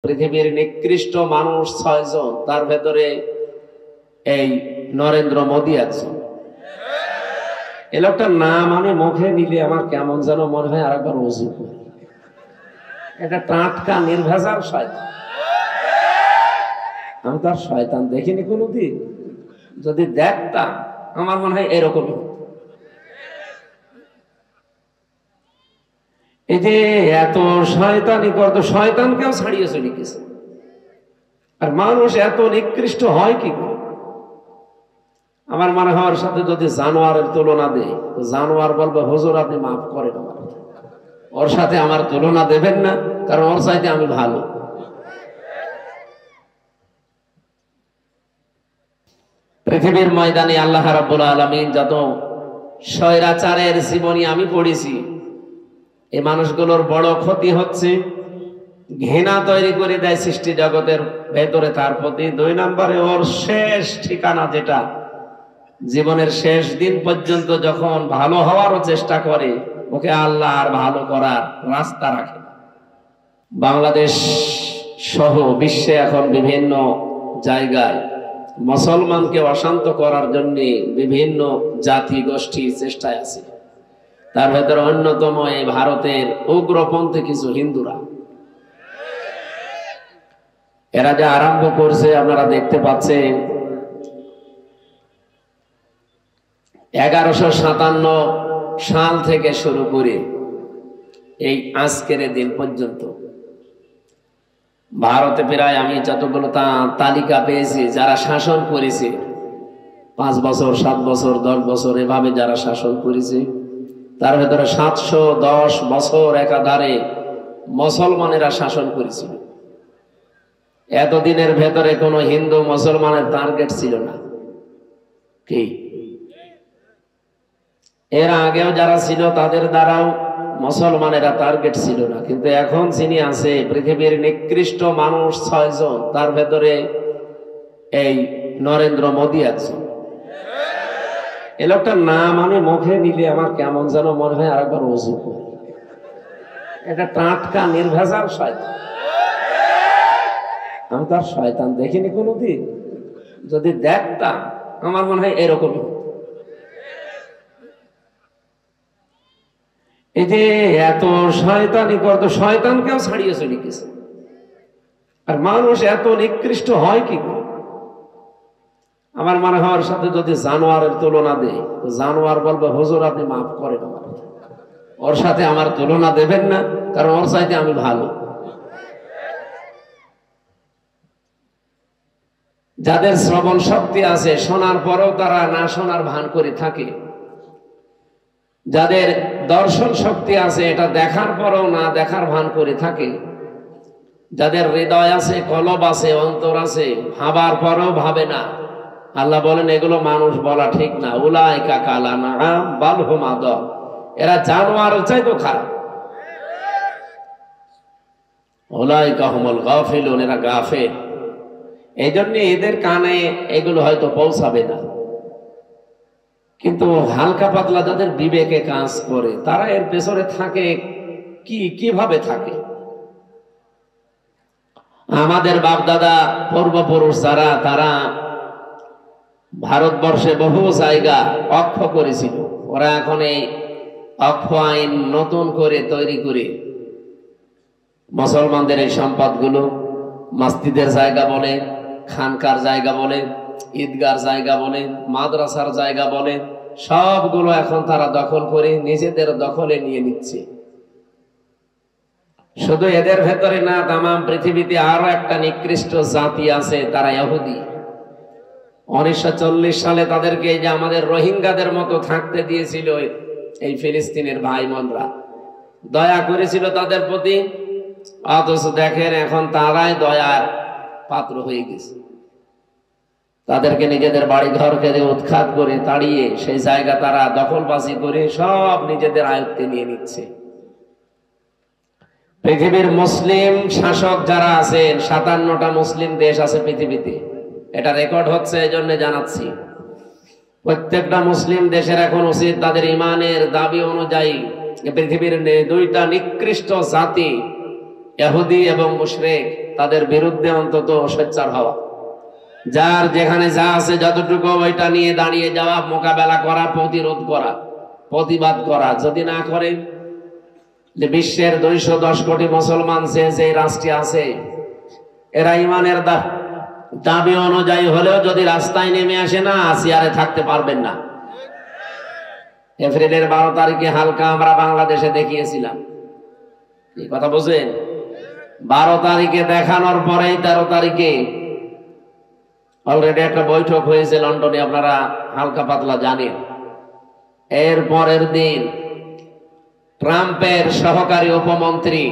পৃথিবীর নিকৃষ্ট মানুষ ৬ জন, তার ভেতরে এই নরেন্দ্র মোদী একজন। এই লোকটার নাম আমি মুখে নিলে আমার কেমন যেন মনে হয় আরেকবার ওযু করি। এটা টাটকা নির্ভেজাল শয়তান। আমি তার শয়তান দেখিনি কোনোদিন, যদি দেখতাম আমার মনে হয় এরকমই। এই যে এত শয়তানি করতো, শয়তানকেও ছাড়িয়ে চলে গেছে। আর মানুষ এত নিকৃষ্ট হয় কি করে? আমার মনে হয় ওর সাথে যদি জানোয়ারের তুলনা দেয়, তো জানোয়ার বলবে হুজুর আপনি মাফ করেন, ওর সাথে আমার তুলনা দেবেন না, কারণ ওর চাইতে আমি ভালো। পৃথিবীর ময়দানে আল্লাহ রাব্বুল আলামিন যত স্বৈরাচারের জীবনী আমি পড়েছি, এই মানুষগুলোর বড় ক্ষতি হচ্ছে, ঘৃণা তৈরি করে দেয় সৃষ্টি জগতের ভেতরে তার প্রতি। ২ নম্বরে ওর শেষ ঠিকানা, যেটা জীবনের শেষ দিন পর্যন্ত যখন ভালো হওয়ারও চেষ্টা করে, ওকে আল্লাহ আর ভালো করার রাস্তা রাখে। বাংলাদেশ সহ বিশ্বে এখন বিভিন্ন জায়গায় মুসলমানকে অশান্ত করার জন্য বিভিন্ন জাতি গোষ্ঠী চেষ্টায় আছে। তার ভেতরে অন্যতম এই ভারতের উগ্রপন্থী কিছু হিন্দুরা। এরা যে আরম্ভ করছে আপনারা দেখতে পাচ্ছেন। ১১৫৭ সাল থেকে শুরু করে এই আজকের দিন পর্যন্ত ভারতে প্রায় আমি যতগুলো তালিকা পেয়েছি, যারা শাসন করেছে ৫ বছর ৭ বছর ১০ বছর এভাবে যারা শাসন করেছে, তার ভেতরে ৭১০ বছর একাধারে মুসলমানেরা শাসন করেছিল। এতদিনের ভেতরে কোনো হিন্দু মুসলমানের টার্গেট ছিল না। কি এর আগেও যারা ছিল তাদের দ্বারাও মুসলমানেরা টার্গেট ছিল না। কিন্তু এখন যিনি আছে, পৃথিবীর নিকৃষ্ট মানুষ ৬ জন, তার ভেতরে এই নরেন্দ্র মোদী একজন। এই লোকটার নাম আমি মুখে নিলে আমার কেমন যেন মনে হয় আরেকবার ওযু করি। এটা টাটকা নির্ভেজাল শয়তান। আমি তার শয়তান দেখিনি কোনোদিন, যদি দেখতাম আমার মনে হয় এরকমই। এই যে এত শয়তানি করতো, শয়তানকেও ছাড়িয়ে চলে গেছে। আর মানুষ এত নিকৃষ্ট হয় কি করে? আমার মনে হয় ওর সাথে যদি জানোয়ারের তুলনা দেয়, তো জানোয়ার বলবে হুজুর আপনি মাফ করেন, ওর সাথে আমার তুলনা দেবেন না, কারণ ওর চাইতে আমি ভালো। যাদের শ্রবণ শক্তি আছে, শোনার পরেও তারা না শোনার ভান করে থাকে। যাদের দর্শন শক্তি আছে, এটা দেখার পরেও না দেখার ভান করে থাকে। যাদের হৃদয় আছে, কলব আছে, অন্তর আছে, ভাবার পরেও ভাবে না। আল্লাহ বলেন এগুলো মানুষ বলা ঠিক না। উলাইকা কাল আনআম বাল হুম আদাল। এরা জানোয়ারের চাইতেও খারাপ। উলাইকা হুমুল গাফিলুন, এরা গাফেল। এই জন্য এদের কানে এগুলো হয়তো পৌঁছাবে না, কিন্তু হালকা পাতলা যাদের বিবেকে কাজ করে, তারা এর পেছনে থাকে। কিভাবে থাকে? আমাদের বাপদাদা পূর্বপুরুষ যারা, তারা ভারতবর্ষে বহু জায়গা অক্ষ করেছিল। ওরা এখন এই অক্ষ আইন নতুন করে তৈরি করে মুসলমানদের এই সম্পদগুলো মসজিদের জায়গা বলে, খানকার জায়গা বলে, ঈদগার জায়গা বলে, মাদ্রাসার জায়গা বলে, সবগুলো এখন তারা দখল করে নিজেদের দখলে নিয়ে নিচ্ছে। শুধু এদের ভেতরে না, তামাম পৃথিবীতে আরো একটা নিকৃষ্ট জাতি আছে, তারা ইহুদি। 1940 সালে তাদেরকে এই যে আমাদের রোহিঙ্গাদের মতো থাকতে দিয়েছিল এই ফিলিস্তিনের ভাই বোনরা, দয়া করেছিল তাদের প্রতি। অথচ দেখেন এখন তারাই দয়ার পাত্র হয়ে গেছে। তাদেরকে নিজেদের বাড়ি ঘরকে উৎখাত করে তাড়িয়ে সেই জায়গা তারা দখলবাজি করে সব নিজেদের আয়ত্তে নিয়ে নিচ্ছে। পৃথিবীর মুসলিম শাসক যারা আছেন, 57টা মুসলিম দেশ আছে পৃথিবীতে। এটা রেকর্ড হচ্ছে, এই জন্য জানাচ্ছি। প্রত্যেকটা মুসলিম দেশের এখন উচিত তাদের ইমানের দাবি অনুযায়ী পৃথিবীর 2টা নিকৃষ্ট জাতি, ইহুদি এবং মুশরিক, তাদের বিরুদ্ধে অন্তত সোচ্চার হওয়া, যার যেখানে যা আছে যতটুকু ওইটা নিয়ে দাঁড়িয়ে যাওয়া, মোকাবেলা করা, প্রতিরোধ করা, প্রতিবাদ করা। যদি না করে, যে বিশ্বের 210 কোটি মুসলমান যে রাষ্ট্রে আছে, এরা ইমানের দাবি অনুযায়ী হলেও যদি রাস্তায় নেমে আসে না, চেয়ারে থাকতে পারবেন না। এপ্রিলের 12 তারিখে হালকা আমরা বাংলাদেশে দেখিয়েছিলাম, এই কথা বুঝেন? 12 তারিখে দেখানোর পরেই 13 তারিখে অলরেডি একটা বৈঠক হয়েছে লন্ডনে, আপনারা হালকা পাতলা জানেন। এর পরের দিন ট্রাম্পের সহকারী উপমন্ত্রী,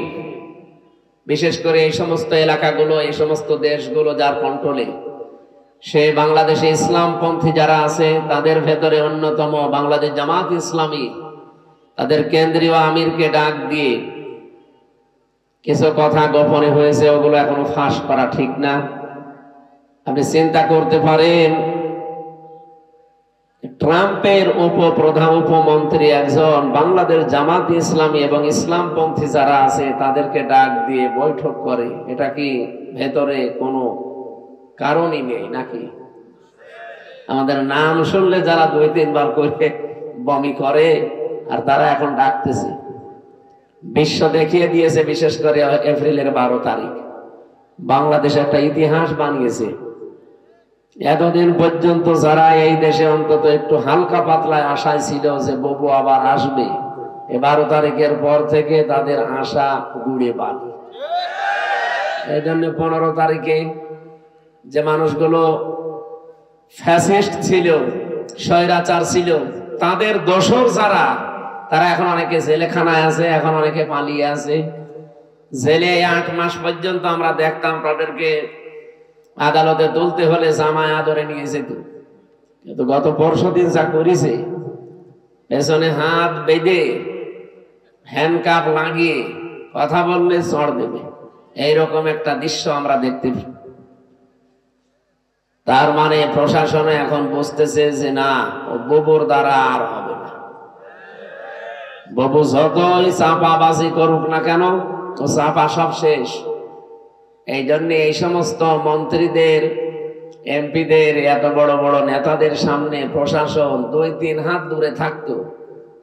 বিশেষ করে এই সমস্ত এলাকাগুলো, এই সমস্ত দেশগুলো যার কন্ট্রোলে, সে বাংলাদেশে ইসলামপন্থী যারা আছে তাদের ভেতরে অন্যতম বাংলাদেশ জামাত ইসলামী, তাদের কেন্দ্রীয় আমিরকে ডাক দিয়ে কিছু কথা গোপনে হয়েছে, ওগুলো এখনো ফাঁস করা ঠিক না। আপনি চিন্তা করতে পারেন, ট্রাম্পের উপমন্ত্রী একজন বাংলাদেশ জামাত ইসলামী এবং ইসলামপন্থী যারা আছে তাদেরকে ডাক দিয়ে বৈঠক করে, এটা কি ভেতরে কোনো কারণই নেই নাকি? আমাদের নাম শুনলে যারা 2-3 বার করে বমি করে, আর তারা এখন ডাকতেছে। বিশ্ব দেখিয়ে দিয়েছে, বিশেষ করে এপ্রিলের 12 তারিখ বাংলাদেশ একটা ইতিহাস বানিয়েছে। এতদিন পর্যন্ত যারা এই দেশে অন্তত একটু হালকা পাতলায় আশায় ছিল যে ববু আবার আসবে, 12 তারিখের পর থেকে তাদের আশা গুড়ে বালি। এই জন্য 15 তারিখে যে মানুষগুলো ফ্যাসিস্ট ছিল, স্বৈরাচার ছিল, তাদের দোসর যারা, তারা এখন অনেকে জেলখানায় আছে, এখন অনেকে পালিয়ে আছে। জেলে 8 মাস পর্যন্ত আমরা দেখতাম তাদেরকে আদালতে তুলতে হলে জামায় আদরে নিয়ে যেত। কিন্তু গত পরশুদিন যা করেছে, পেছনে হাত বেঁধে হ্যান্ডকাপ লাগিয়ে কথা বললে চড় দেবে, এইরকম একটা দৃশ্য আমরা দেখতে পাই। তার মানে প্রশাসনে এখন বুঝতেছে যে না, ও ববুর দ্বারা আর হবে না। ববু যতই চাপাবাজি করুক না কেন, ও চাপা সব শেষ। এই জন্য এই সমস্ত মন্ত্রীদের, এমপিদের, এত বড় বড় নেতাদের সামনে প্রশাসন 2-3 হাত দূরে থাকতো,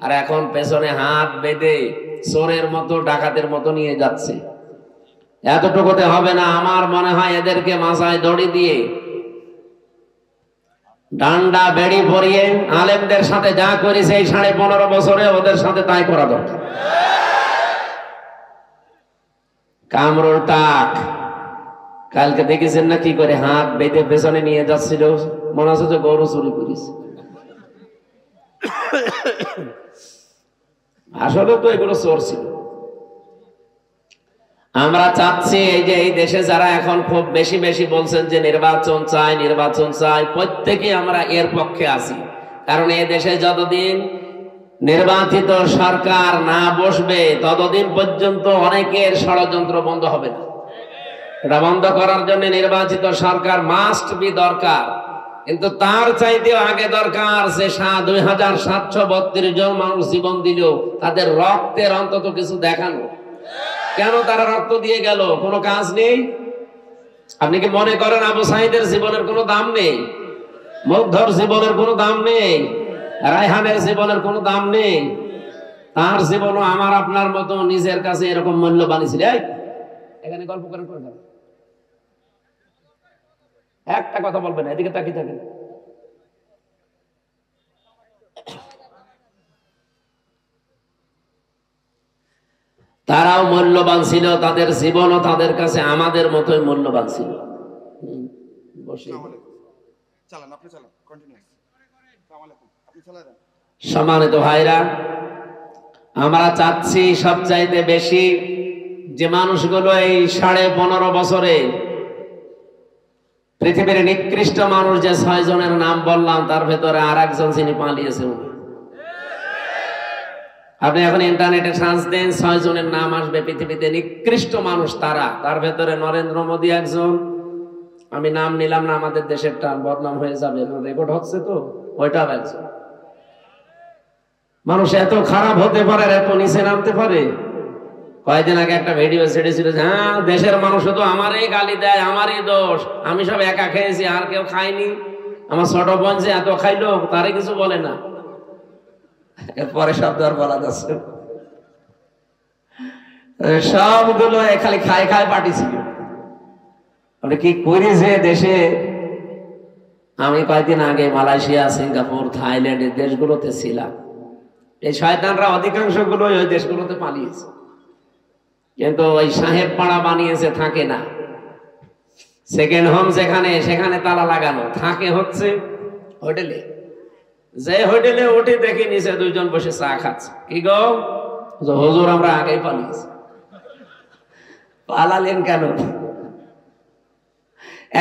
আর এখন পেছনে হাত বেঁধে চোরের মতো, ডাকাতের মতো নিয়ে যাচ্ছে। এতটুকুতে হবে না, আমার মনে হয় এদেরকে মাথায় দড়ি দিয়ে, ডান্ডা বেড়ি পরিয়ে আলেমদের সাথে যা করেছে এই 15.5 বছরে, ওদের সাথে তাই করা দরকার। কামরুল টাক কালকে দেখেছেন না কি করে হাত বেঁধে পেছনে নিয়ে যাচ্ছিল, মনে হচ্ছে যে গরু চুরি করেছে। আসলে তো এগুলো চোর ছিল। আমরা চাচ্ছি এই যে এই দেশে যারা এখন খুব বেশি বেশি বলছেন যে নির্বাচন চাই, নির্বাচন চাই, প্রত্যেকে আমরা এর পক্ষে আছি। কারণ এই দেশে যতদিন নির্বাচিত সরকার না বসবে, ততদিন পর্যন্ত অনেকের ষড়যন্ত্র বন্ধ হবে না। এটা বন্ধ করার জন্য নির্বাচিত সরকার মাস্ট বি দরকার। কিন্তু তার চাইতেও আগে দরকার যে 2732 জন মানুষ জীবন দিল, তাদের রক্তের অন্তত কিছু দেখানো। কেন তারা রক্ত দিয়ে গেল? কোনো কাজ নেই? আপনি কি মনে করেন আবু সাঈদের জীবনের কোনো দাম নেই? মুগ্ধর জীবনের কোনো দাম নেই? রায়হানের জীবনের কোনো দাম নেই? তার জীবনও আমার আপনার মতো নিজের কাছে এরকম মূল্যবান ছিল। এখানে গল্প করেন, একটা কথা বলবেন, এদিকে তাকিয়ে থাকেন। তারাও মূল্যবান ছিল, তাদের জীবনও তাদের কাছে আমাদের মতোই মূল্যবান ছিল। সম্মানিত ভাইরা, আমরা চাচ্ছি সবচাইতে বেশি যে মানুষগুলো এই 15.5 বছরে পৃথিবীর নিকৃষ্ট মানুষ যে 6 জনের নাম বললাম, তার ভেতরে আর একজন যিনি পালিয়েছে। আপনি এখন ইন্টারনেটে সার্চ দেন, 6 জনের নাম আসবে পৃথিবীতে নিকৃষ্ট মানুষ তারা। তার ভেতরে নরেন্দ্র মোদী একজন। আমি নাম নিলাম না, আমাদের দেশেরটা বদনাম হয়ে যাবে, রেকর্ড হচ্ছে তো, ওইটাও একজন। মানুষ এত খারাপ হতে পারে, এত নিচে নামতে পারে? কয়েকদিন আগে একটা ভিডিও ছেড়েছিল, হ্যাঁ দেশের মানুষ তো আমারই গালি দেয়, আমারই দোষ, আমি সব একা খেয়েছি, আর কেউ খায়নি, আমার ছোট বোন যে এত খাইলো তারে কিছু বলে না। এরপরে শব্দ আর বলা যাচ্ছে, সবগুলো খালি খায় খায় পাঠিয়েছিল। আপনি কি করেছে দেশে? আমি কয়েকদিন আগে মালয়েশিয়া, সিঙ্গাপুর, থাইল্যান্ড এই দেশগুলোতে ছিলাম। এই শয়তানরা অধিকাংশ গুলো ওই দেশগুলোতে পালিয়েছে, কিন্তু ওই সাহেব পাড়া বানিয়েছে, থাকে না। সেকেন্ড হোম যেখানে, সেখানে তালা লাগানো, থাকে হচ্ছে হোটেলে। যে হোটেলে উঠে দেখি নিচে দুইজন বসে চা খাচ্ছে। কি গো হুজুর, আমরা আগেই পালিয়েছি। পালালেন কেন?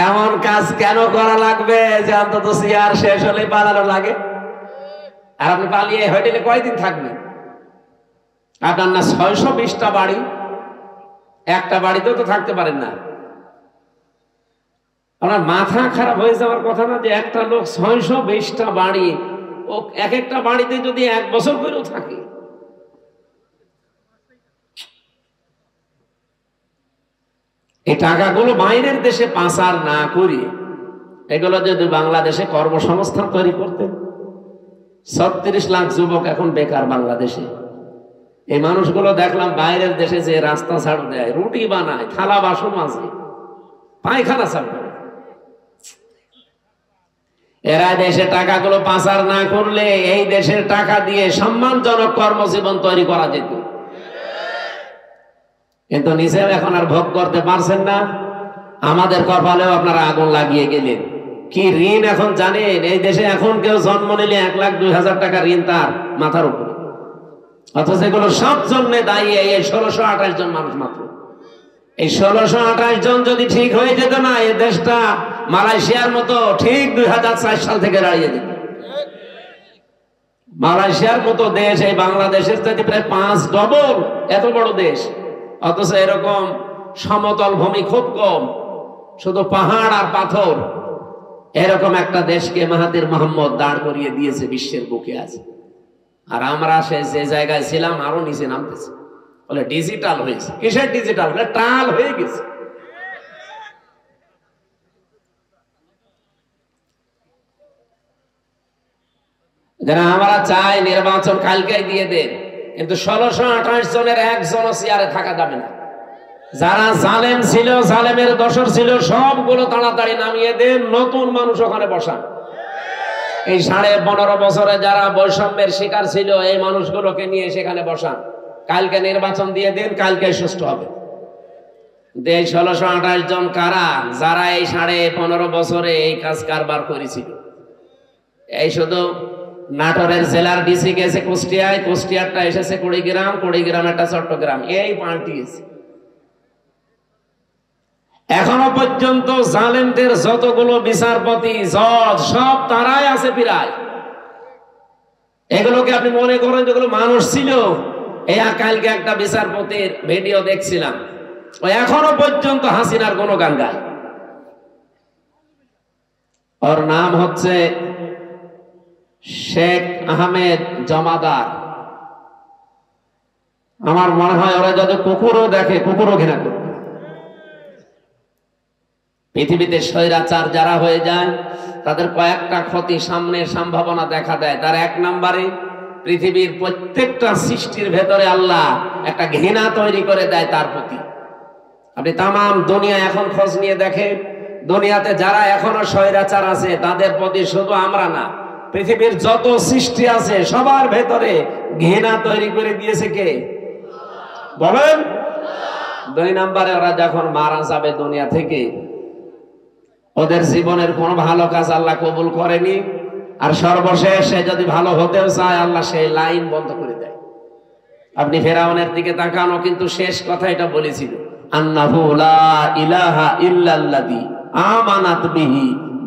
এমন কাজ কেন করা লাগবে যে অন্তত সিয়ার শেষ হলে পালানো লাগে? আর আপনি পালিয়ে হোটেলে কয়দিন থাকবেন? আপনার না 620টা বাড়ি, একটা বাড়িতেও তো থাকতে পারেন না। আপনার মাথা খারাপ হয়ে যাওয়ার কথা না যে একটা লোক 620টা বাড়ি, ও এক একটা বাড়িতে যদি 1 বছর করেও থাকে। এই টাকাগুলো বাইরের দেশে পাচার না করি, এগুলো যদি বাংলাদেশে কর্মসংস্থান তৈরি করতেন। 36 লাখ যুবক এখন বেকার বাংলাদেশে। এই মানুষগুলো দেখলাম বাইরের দেশে যে রাস্তা ঝাড়ু দেয়, রুটি বানায়, থালা বাসন মাজে, পায়খানা সাফ করে। এরা দেশে টাকাগুলো পাচার না করলে এই দেশের টাকা দিয়ে সম্মানজনক কর্মজীবন তৈরি করা যেত। কিন্তু নিজেও এখন আর ভোগ করতে পারছেন না। আমাদের কপালেও আপনারা আগুন লাগিয়ে গেলেন। কি ঋণ এখন জানেন? এই দেশে এখন কেউ জন্ম নিলে 1,02,000 টাকা ঋণ তার মাথার উপরে, অথচ এগুলো সব জন্য দায়ী এই 1628 জন মানুষ মাত্র। এই 1628 জন যদি ঠিক হয়ে যেত না, এই দেশটা মালয়েশিয়ার মতো ঠিক 2004 সাল থেকে দাঁড়িয়ে যেত। মালয়েশিয়ার মতো দেশ এই বাংলাদেশের চাইতে প্রায় 5 ডবল এত বড় দেশ, অথচ এরকম সমতল ভূমি খুব কম, শুধু পাহাড় আর পাথর। এরকম একটা দেশকে মাহাথির মোহাম্মদ দাঁড় করিয়ে দিয়েছে বিশ্বের বুকে আছে। আর আমরা যে জায়গায় ছিলাম আরো নিচে নামতেছি। বলে ডিজিটাল হয়েছে। কিসের ডিজিটাল? টাল হয়ে গেছে। যারা আমরা চাই নির্বাচন কালকে দিয়ে দেন, কিন্তু 1628 জনের একজনও চেয়ারে থাকা যাবে না। যারা জালেম ছিল, জালেমের দোসর ছিল, সবগুলো তাড়াতাড়ি নামিয়ে দেন, নতুন মানুষ ওখানে বসান। এই 15.5 বছরে যারা বৈষম্যের শিকার ছিল, এই মানুষগুলোকে নিয়ে সেখানে বসান। কালকে নির্বাচন দিয়ে দেন, কালকে সুষ্ঠু হবে। 1628 জন কারা? যারা এই 15.5 বছরে এই কাজ কারবার করেছিল। এই শুধু নাটোরের জেলার ডিসি গেছে কুষ্টিয়ায়, কুষ্টিয়ারটা এসেছে কুড়িগ্রাম, কুড়িগ্রামেরটা চট্টগ্রাম, এই পাল্টিয়েছে। এখনো পর্যন্ত জালেমদের যতগুলো বিচারপতি, জজ, সব তারাই আছে প্রায়। এগুলোকে আপনি মনে করেন যেগুলো মানুষ ছিল? এই কালকে একটা বিচারপতির ভিডিও দেখছিলাম, ও এখনো পর্যন্ত হাসিনার গুণগান গায়। ওর নাম হচ্ছে শেখ আহমেদ জমাদার। আমার মনে হয় ওরা যদি কুকুরও দেখে, কুকুরও ঘৃণা করবে। পৃথিবীতে স্বৈরাচার যারা হয়ে যায় তাদের কয়েকটা ক্ষতি সামনের সম্ভাবনা দেখা দেয়। তার 1 নম্বরে পৃথিবীর প্রত্যেকটা সৃষ্টির ভেতরে আল্লাহ একটা ঘৃণা তৈরি করে দেয় তার প্রতি। আপনি তামাম দুনিয়া এখন খোঁজ নিয়ে দেখেন, দুনিয়াতে যারা এখনো স্বৈরাচার আছে তাদের প্রতি শুধু আমরা না, পৃথিবীর যত সৃষ্টি আছে সবার ভেতরে ঘৃণা তৈরি করে দিয়েছে কে? বলেন। 2 নম্বরে ওরা যখন মারা যাবে দুনিয়া থেকে, ওদের জীবনের কোনো ভালো কাজ আল্লাহ কবুল করেনি, আর সর্বশেষে যদি ভালো হতেও চায় আল্লাহ সেই লাইন বন্ধ করে দেয়। আপনি ফেরাউনের দিকে তাকানো, কিন্তু শেষ কথা এটা বলেছিল, আন্নাহু লা ইলাহা ইল্লাল্লাযী আমানাত বিহি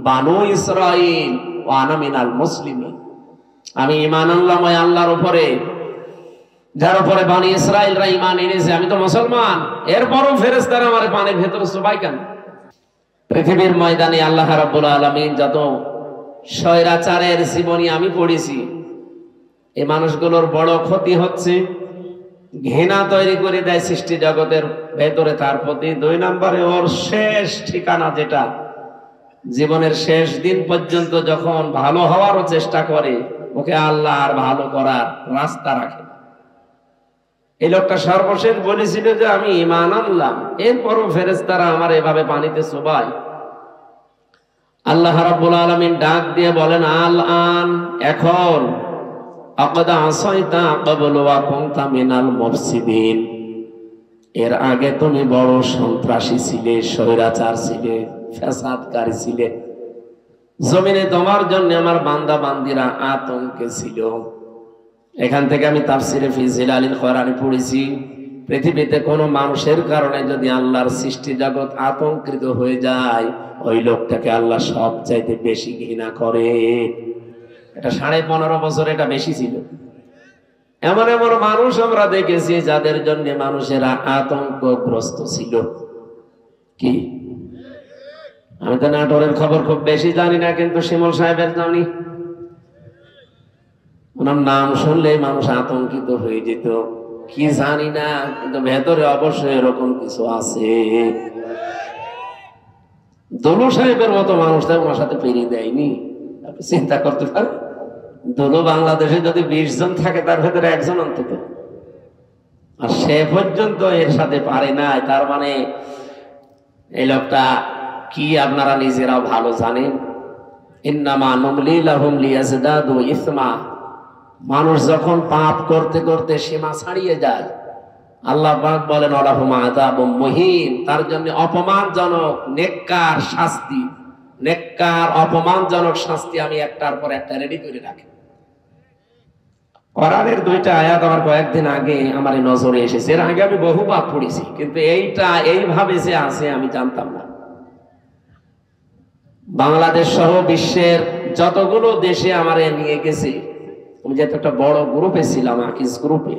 বানু ইসরাঈল ওয়া আনা মিনাল মুসলিমিন। আমি ঈমান আনলাম ওই আল্লাহর উপরে যার উপরে বনি ইসরাঈলরা ঈমান এনেছে, আমি তো মুসলমান। এরপরও ফেরেশতারা আমারে পানির ভেতরে চুবাই কেন? পৃথিবীর ময়দানে আল্লাহ রাব্বুল আলামিন যত স্বৈরাচারের জীবনী আমি পড়েছি, এই মানুষগুলোর বড় ক্ষতি হচ্ছে ঘৃণা তৈরি করে দেয় সৃষ্টি জগতের ভেতরে তার প্রতি। 2 নম্বরে ওর শেষ ঠিকানা, যেটা জীবনের শেষ দিন পর্যন্ত যখন ভালো হওয়ারও চেষ্টা করে, ওকে আল্লাহ আর ভালো করার রাস্তা রাখে। এই লোকটা সর্বশেষ বলেছিল যে আমি ঈমান আনলাম, এরপরও ফেরেশতারা আমার এভাবে পানিতে চুবায়। আল্লাহ রাব্বুল আলামিন ডাক দিয়ে বলেন, আল আন, এখন, আকাদ আসাইতা ক্বাবলু ওয়া কুনতা মিনাল মুফসিদিন, এর আগে তুমি বড় সন্ত্রাসী ছিলে, স্বৈরাচার ছিলে, ফ্যাসাদকারী ছিলে, জমিনে তোমার জন্য আমার বান্দা বান্দিরা আতঙ্কে ছিল। এখান থেকে আমি তাফসিরে ফি জিলালিল কোরআনে পড়েছি, পৃথিবীতে কোনো মানুষের কারণে যদি আল্লাহর সৃষ্টি জগৎ আতঙ্কিত হয়ে যায়, ওই লোকটাকে আল্লাহ সবচাইতে বেশি ঘৃণা করে। এটা 15.5 বছর এটা বেশি ছিল। এমন এমন মানুষ আমরা দেখেছি যাদের জন্য মানুষেরা আতঙ্কগ্রস্ত ছিল। কি, আমি তো নাটোরের খবর খুব বেশি জানি না, কিন্তু শিমুল সাহেবের জানি। ওনার নাম শুনলে মানুষ আতঙ্কিত হয়ে যেত। কি জানি না, কিন্তু ভেতরে অবশ্যই এরকম কিছু আছে। দলু সাহেবের মতো মানুষটা ওনার সাথে পেরিয়ে দেয়নি। আপনি চিন্তা করতে পারেন, দলু বাংলাদেশে যদি 20 জন থাকে তার ভেতরে একজন অন্তত, আর সে পর্যন্ত এর সাথে পারে না। তার মানে এই লোকটা কি আপনারা নিজেরাও ভালো জানেন। ইন্নামা নুমলি লাহুম লিয়াজদাদু ইসমা, মানুষ যখন পাপ করতে করতে সীমা ছাড়িয়ে যায়, আল্লাহ পাক বলেন আলাহুম আযাবুম মুহিন, তার জন্য অপমানজনক নেককার শাস্তি, নেককার অপমানজনক শাস্তি আমি একটার পর একটা রেডি করে রাখি। কোরআনের 2টা আয়াত আমার কয়েকদিন আগে আমার নজরে এসেছে। এর আগে আমি বহুবার পড়েছি, কিন্তু এইটা এইভাবে যে আছে আমি জানতাম না। বাংলাদেশ সহ বিশ্বের যতগুলো দেশে আমার নিয়ে গেছে, আমি যেহেতু একটা বড় গ্রুপে ছিলাম, আকিজ গ্রুপে,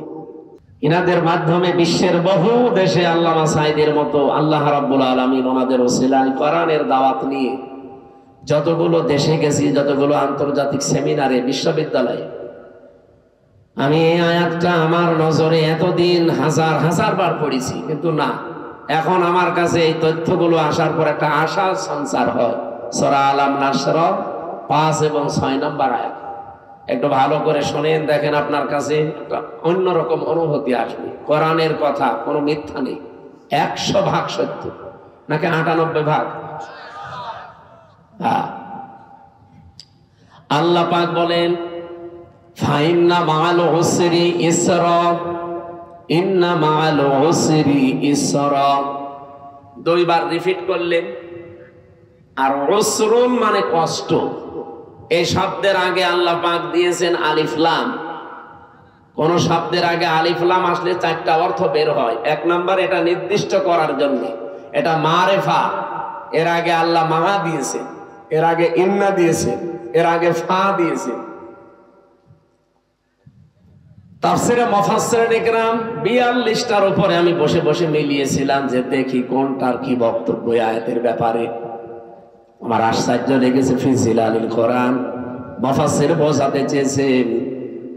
ইনাদের মাধ্যমে বিশ্বের বহু দেশে আল্লামা সাঈদের মতো আল্লাহ রাব্বুল আলামিন ওনাদের ওসিলায় কোরআনের দাওয়াত নিয়ে যতগুলো দেশে গেছি, যতগুলো আন্তর্জাতিক সেমিনারে, বিশ্ববিদ্যালয়ে, আমি এই আয়াতটা আমার নজরে এতদিন হাজার হাজার বার পড়েছি, কিন্তু না, এখন আমার কাছে এই তথ্যগুলো আসার পর একটা আশা সঞ্চার হয়। সূরা আলাম নাসর 5 এবং 6 নম্বর আয়াত একটু ভালো করে শুনেন, দেখেন আপনার কাছে একটা অন্যরকম অনুভূতি আসবে। কোরআনের কথা কোনো মিথ্যা নেই, 100% সত্য, নাকি 98%? আল্লাহ পাক বলেন, ফাইন্না মাআল উসরি ইসরা, ইন্না মাআল উসরি ইসরা, 2 বার রিপিট করলেন। আর উসরুন মানে কষ্ট। এই শব্দের আগে আল্লাহ পাক দিয়েছেন আলিফ লাম। কোন শব্দের আগে আলিফ লাম আসলে 4টা অর্থ বের হয়। 1 নাম্বার, এটা নির্দিষ্ট করার জন্য, এটা মারেফা। এর আগে আল্লাহ মা দিয়েছে, এর আগে ইন্না দিয়েছে, এর আগে ফা দিয়েছে। তাফসীরে মুফাসসিরিন ইকরাম 42টার উপরে আমি বসে বসে মিলিয়েছিলাম যে দেখি কোনটার কি বক্তব্য আয়াতের ব্যাপারে। আমার আশ্চর্য লেগেছে। ফি জিলালিল কোরআন মুফাসসির বোঝাতে চেয়েছেন,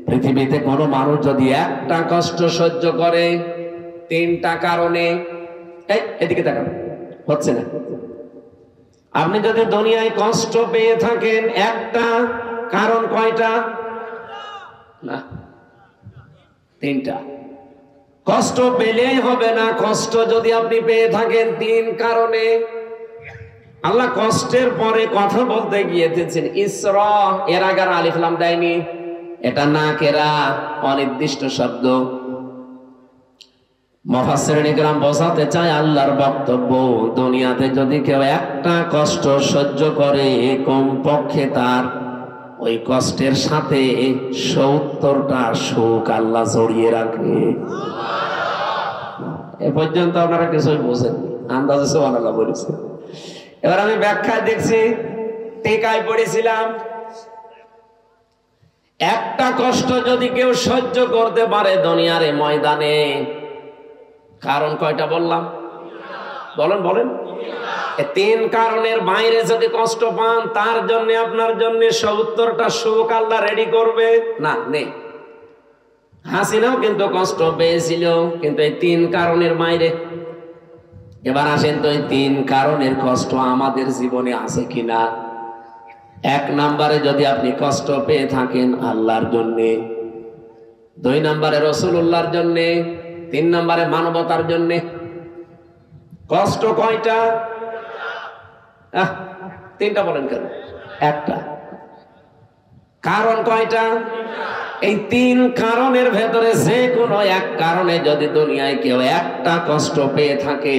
পৃথিবীতে কোনো মানুষ যদি একটা কষ্ট সহ্য করে 3টা কারণে, এদিকে তাকান, হচ্ছে না, আপনি যদি দুনিয়ায় কষ্ট পেয়ে থাকেন একটা কারণ, কয়টা? না, 3টা। কষ্ট পেলেই হবে না, কষ্ট যদি আপনি পেয়ে থাকেন 3 কারণে। আল্লাহ কষ্টের পরে কথা বলতে গিয়েছেন ইসরা, এর আগে আলিফ লাম দেয়নি, এটা নাকেরা, অনির্দিষ্ট শব্দ। মুফাসসিরিন ইকরাম বোঝাতে চায় আল্লাহর বক্তব্য, দুনিয়াতে যদি কেউ একটা কষ্ট সহ্য করে, কমপক্ষে তার ওই কষ্টের সাথে 70টা সুখ আল্লাহ জড়িয়ে রাখে। এ পর্যন্ত আপনারা কিছুই বোঝেননি, আন্দাজে সুবহানাল্লাহ বলেছে। এবার আমি ব্যাখ্যায় দেখছি, টিকায় পড়েছিলাম, একটা কষ্ট যদি কেউ সহ্য করতে পারে দুনিয়ার এই ময়দানে, কারণ কয়টা বললাম? বলেন বলেন। 3 কারণের বাইরে যদি কষ্ট পান, তার জন্য আপনার জন্য 70টা সুখ আল্লাহ রেডি করবে না, নেই। হাসিনাও কিন্তু কষ্ট পেয়েছিল, কিন্তু এই 3 কারণের মাইরে। এবার আসেন তো, এই 3 কারণের কষ্ট আমাদের জীবনে আছে কিনা। 1 নম্বরে যদি আপনি কষ্ট পেয়ে থাকেন আল্লাহর জন্যে, 2 নম্বরে রাসূলুল্লাহর জন্যে, 3 নম্বরে মানবতার জন্যে। কষ্ট কয়টা? 3টা বলেন কেন? 1টা। কারণ কয়টা? এই 3 কারণের ভেতরে যে কোনো 1 কারণে যদি দুনিয়ায় কেউ একটা কষ্ট পেয়ে থাকে,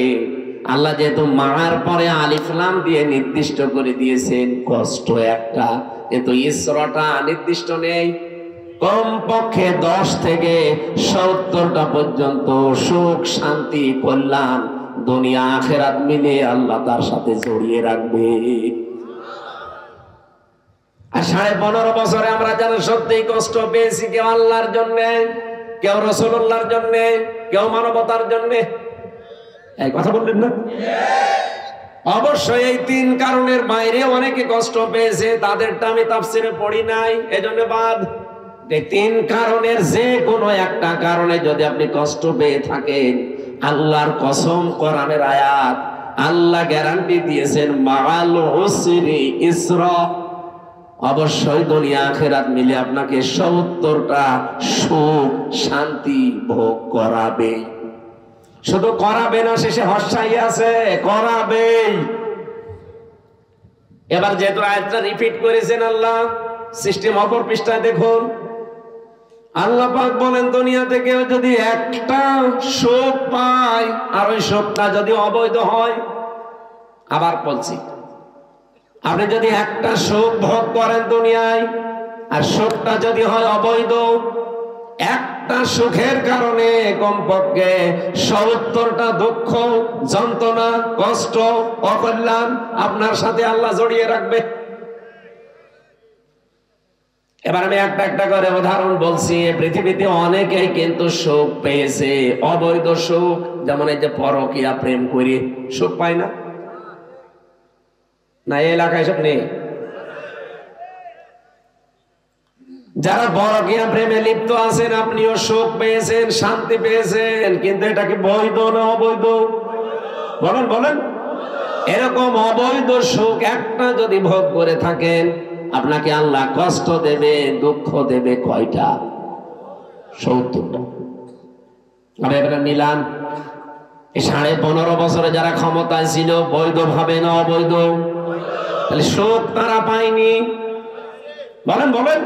আল্লাহ যেহেতু মারার পরে আলিফ লাম দিয়ে নির্দিষ্ট করে দিয়েছেন কষ্ট একটা, কিন্তু ইসরাটা নির্দিষ্ট নেই। কমপক্ষে 10 থেকে 70টা পর্যন্ত সুখ, শান্তি, কল্যাণ দুনিয়া আখিরাত মিলে আল্লাহ তার সাথে জড়িয়ে রাখবে। আর 15.5 বছরে আমরা যারা সত্যিই কষ্ট পেয়েছি, কেউ আল্লাহর জন্য, কেউ রাসূলুল্লাহর জন্য, কেউ মানবতার জন্য। এই কথা বললেন না? অবশ্যই এই 3 কারণের বাইরে অনেকে কষ্ট পেয়েছে, তাদেরটা আমি তাফসিরে পড়ি নাই, এজন্য বাদ। এই 3 কারণের যে কোনো একটা কারণে যদি আপনি কষ্ট পেয়ে থাকেন, আল্লাহর কসম, কোরআনের আয়াত, আল্লাহ গ্যারান্টি দিয়েছেন মাআল উসরি ইসরা, অবশ্যই দুনিয়া আখিরাত মিলে আপনাকে 70টা সুখ, শান্তি ভোগ করাবে। শুধু করাবে না, শেষে হর্ষাই আছে, করাবে। এবার যেহেতু আয়াতটা রিপিট করেছেন আল্লাহ, সিস্টেম অপর পৃষ্ঠায় দেখুন। আল্লাহ পাক বলেন, দুনিয়া থেকে যদি একটা সুখ পায় আর ওই সুখটা যদি অবৈধ হয়, আবার বলছি, আপনি যদি একটা সুখ ভোগ করেন দুনিয়ায় আর সুখটা যদি হয় অবৈধ, একটা সুখের কারণে কমপক্ষে 70টা দুঃখ, যন্ত্রণা, কষ্ট, অকল্যাণ আপনার সাথে আল্লাহ জড়িয়ে রাখবে। এবার আমি একটা একটা করে উদাহরণ বলছি। পৃথিবীতে অনেকেই কিন্তু সুখ পেয়েছে, অবৈধ সুখ, যেমন এই যে পরকীয়া প্রেম করে সুখ পায় না, না এই এলাকায় সব নেই? যারা পরকীয়া প্রেমে লিপ্ত আছেন, আপনিও সুখ পেয়েছেন, শান্তি পেয়েছেন, কিন্তু এটা কি বৈধ না অবৈধ? বলেন বলেন। এরকম অবৈধ সুখ একটা যদি ভোগ করে থাকেন, আপনাকে আল্লাহ কষ্ট দেবে, দুঃখ দেবে কয়টা? 70টা। আমি এবারে নিলাম, এই 15.5 বছরে যারা ক্ষমতায় ছিল, বৈধ ভাবে না অবৈধ? তাহলে সুখ তারা পায়নি? বলেন বলেন।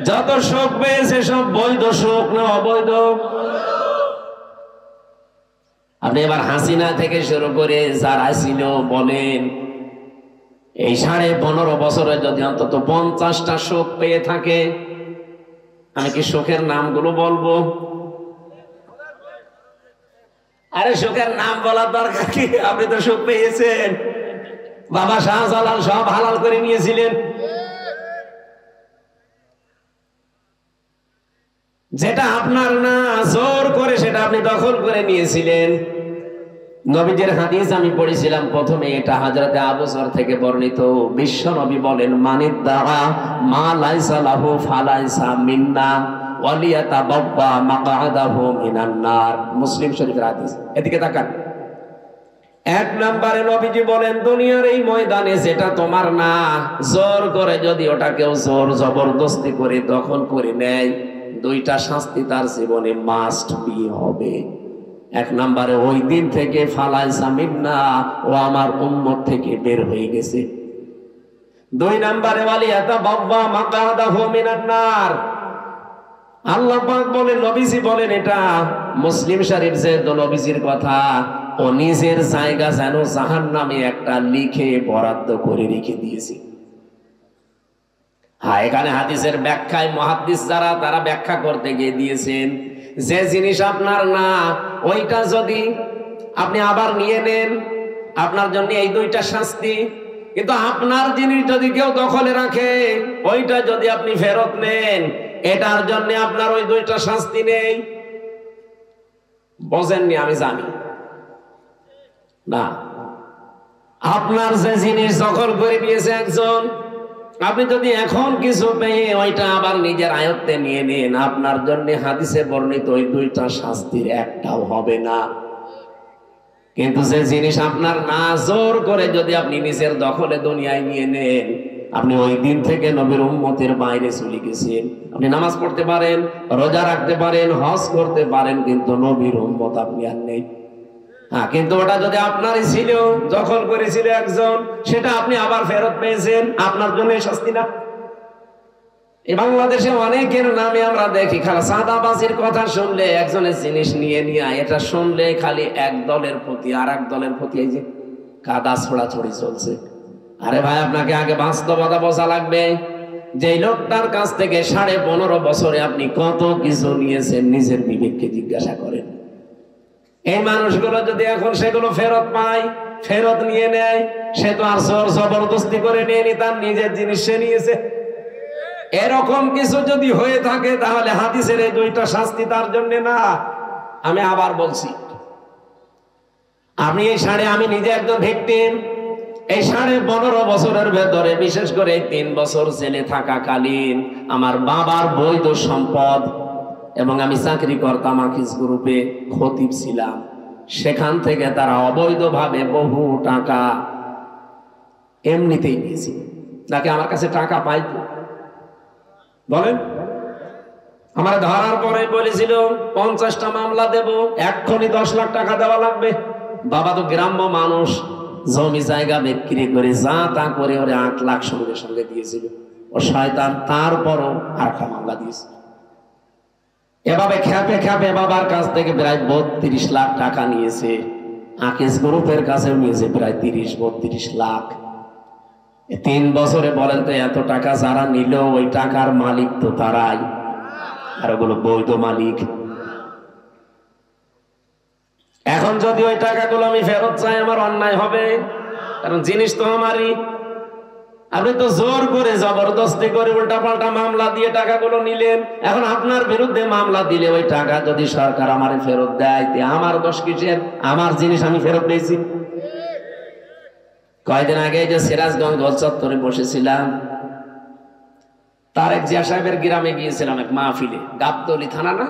যত সুখ পেয়েছে সব বৈধ সুখ না অবৈধ? আপনি এবার হাসিনা থেকে শুরু করে যারা ছিল বলেন, এই 15.5 বছরে যদি অন্তত 50টা সুখ পেয়ে থাকে, আমি কি সুখের নামগুলো বলবো? আরে সুখের নাম বলার দরকার কি? আপনি তো সুখ পেয়েছেন, বাবা শাহজালাল সব হালাল করে নিয়েছিলেন। যেটা আপনার না, জোর করে সেটা আপনি দখল করে নিয়েছিলেন। নবীজির হাদিস আমি পড়েছিলাম প্রথমে, এটা হযরতে আবু যর থেকে বর্ণিত। বিশ্ব নবী বলেন, মানিদ্দাআ মা লাইসা লাহু ফালাইসা মিন্না ওয়ালিয়াতাবাব্বা মাকআদাহু মিনান নার। মুসলিম শরীফের হাদিস। এদিকে তাকান। 1 নম্বরে নবীজি বলেন, দুনিয়ার এই ময়দানে যেটা তোমার না, জোর করে যদি ওটা কেউ জোর জবরদস্তি করে দখল করে নেয়, 2টা শাস্তি তার জীবনে মাস্ট বি হবে। 1 নম্বরে ওই দিন থেকে ফালাইসা মিন্না, ও আমার উম্মত থেকে বের হয়ে গেছে। 2 নম্বরে ওয়ালিয়াতাবাব্বা মাকআদাহু মিনান নার। আল্লাহ পাক বলেন, নবীজি বলেন, এটা মুসলিম শরীফ যে নবীজির কথা, ও নিজের জায়গা যেন জাহান্নামে একটা লিখে বরাদ্দ করে রেখে দিয়েছে। হ্যাঁ, এখানে হাদিসের ব্যাখ্যায় মুহাদ্দিস যারা, তারা ব্যাখ্যা করতে গিয়ে দিয়েছেন, যে জিনিস আপনার না, ওইটা যদি আপনি আবার নিয়ে নেন, আপনার জন্য এই 2টা শাস্তি। কিন্তু আপনার জিনিস যদি কেউ দখলে রাখে, ওইটা যদি আপনি ফেরত নেন, এটার জন্য আপনার ওই 2টা শাস্তি নেই। বোঝেননি? আমি জানি না। আপনার যে জিনিস দখল করে নিয়েছে একজন, আপনি যদি এখন কিছু পেয়ে ওইটা আবার নিজের আয়ত্তে নিয়ে নেন, আপনার জন্য হাদিসে বর্ণিত ওই দুইটা শাস্তির একটাও হবে না। কিন্তু যে জিনিস আপনার না জোর করে যদি আপনি নিজের দখলে দুনিয়ায় নিয়ে নেন, আপনি ওই দিন থেকে নবীর উম্মতের বাইরে চলে গেছেন। আপনি নামাজ পড়তে পারেন, রোজা রাখতে পারেন, হজ করতে পারেন, কিন্তু নবীর উম্মত আপনি আর নেই। হ্যাঁ, কিন্তু ওটা যদি আপনারই ছিল, দখল করেছিল একজন, সেটা আপনি আবার ফেরত পেয়েছেন, আপনার জন্য শাস্তি না? এই বাংলাদেশে অনেকের নামে আমরা দেখি খালি চাঁদাবাজির কথা শুনলে, একজনের জিনিস নিয়ে নিয়ে এটা শুনলে খালি এক দলের প্রতি আর এক দলের প্রতি এই যে কাদা ছোড়াছড়ি চলছে। আরে ভাই, আপনাকে আগে বাস্তবতা বোঝা লাগবে। যে লোকটার কাছ থেকে 15.5 বছরে আপনি কত কিছু নিয়েছেন, নিজের বিবেককে জিজ্ঞাসা করেন। এই মানুষগুলো যদি এখন সেগুলো ফেরত পায়, ফেরত নিয়ে নেয়, সে তো আর জোর জবরদস্তি করে নিয়ে নি, তার নিজের জিনিস সে নিয়েছে। এরকম কিছু যদি হয়ে থাকে তাহলে হাদিসের এই দুইটা শাস্তি তার জন্য না। আমি আবার বলছি, আমি নিজে একজন ভিকটিম। এই 15.5 বছরের ভেতরে, বিশেষ করে 3 বছর জেলে থাকাকালীন, আমার বাবার বৈধ সম্পদ, এবং আমি চাকরি করতাম আকিজ গ্রুপে, খতিব ছিলাম, সেখান থেকে তারা অবৈধভাবে বহু টাকা এমনিতেই নিয়েছিল। নাকি আমার কাছে টাকা পাইতো? বলেন। আমার ধরার পরে বলেছিল 50টা মামলা দেব, এক্ষুনি 10 লাখ টাকা দেওয়া লাগবে। বাবা তো গ্রাম্য মানুষ, জমি জায়গা বিক্রি করে যা তা করে ওরে 8 লাখ সঙ্গে সঙ্গে দিয়েছিল। ও শয়তান, তারপরও আরেকটা মামলা দিয়েছে। এভাবে খেপে খেপে বাবার কাছ থেকে প্রায় 32 লাখ টাকা নিয়েছে। আকিজ গ্রুপের কাছেও নিয়েছে প্রায় 30-32 লাখ। 3 বছরে বলেন তো, এত টাকা যারা নিল, ওই টাকার মালিক তো তারাই, আর ওগুলো বৈধ মালিক। এখন যদি ওই টাকাগুলো আমি ফেরত চাই, আমার অন্যায় হবে, কারণ জিনিস তো আমারই। আপনি তো জোর করে জবরদস্তি করে উল্টাপাল্টা মামলা দিয়ে টাকাগুলো নিলেন। এখন আপনার বিরুদ্ধে মামলা দিলে ওই টাকা যদি সরকার আমারে ফেরত দেয়, আমার দোষ কিসের? আমার জিনিস আমি ফেরত পেয়েছি। কয়েকদিন আগে যে সিরাজগঞ্জ গোল চত্বরে বসেছিলাম, তারেক জিয়া সাহেবের গ্রামে গিয়েছিলাম এক মাহফিলে, গাবতলী থানা না,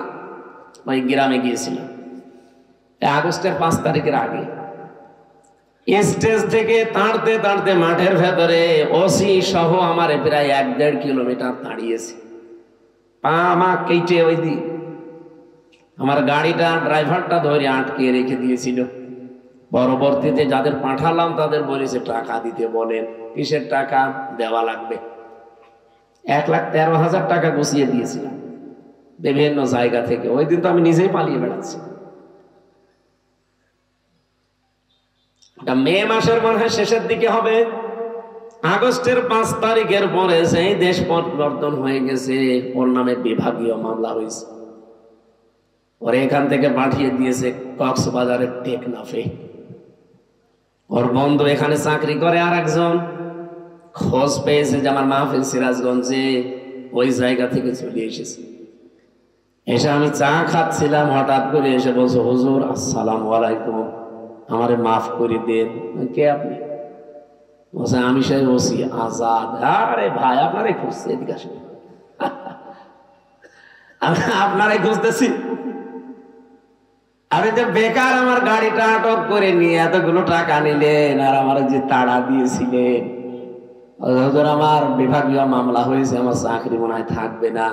ওই গ্রামে গিয়েছিলাম আগস্টের 5 তারিখের আগে। স্টেজ থেকে তাড়তে তাড়তে মাঠের ভেতরে ওসি সহ আমারে প্রায় 1-1.5 কিলোমিটার দাঁড়িয়েছে, পা মা কেটে ওই দিন আমার গাড়িটা ড্রাইভারটা ধরে আটকে রেখে দিয়েছিল। পরবর্তীতে যাদের পাঠালাম তাদের বলেছে টাকা দিতে বলেন। কিসের টাকা? দেওয়া লাগবে। 1,13,000 টাকা গুছিয়ে দিয়েছিলাম বিভিন্ন জায়গা থেকে। ওই দিন তো আমি নিজেই পালিয়ে বেড়াচ্ছি। মে মাসের মনে হয় শেষের দিকে হবে। আগস্টের 5 তারিখের পরে সেই দেশ পরিবর্তন হয়ে গেছে, ওর নামে বিভাগীয় মামলা হয়েছে। ওর এখান থেকে পাঠিয়ে দিয়েছে কক্সবাজারের টেকনাফে। ওর বন্ধু এখানে চাকরি করে, আর একজন খোঁজ পেয়েছে যে আমার মাহফিল সিরাজগঞ্জে, ওই জায়গা থেকে চলে এসেছে। এসে আমি চা খাচ্ছিলাম, হঠাৎ করে এসে বলছো, হুজুর আসসালামু আলাইকুম, আমারে মাফ করে দেন। কে আপনি? বলছে আমি সেই ওসি আজাদ। আরে ভাই, আপনারাই খুঁজছে, এদিকে আসেন। আপনারাই খুঁজতেছি। আমি যে বেকার আমার গাড়িটা আটক করে নিয়ে এতগুলো টাকা নিলেন, আর আমার যে তাড়া দিয়েছিলেন, আমার বিভাগীয় মামলা হয়েছে, আমার চাকরি মনে হয় থাকবে না,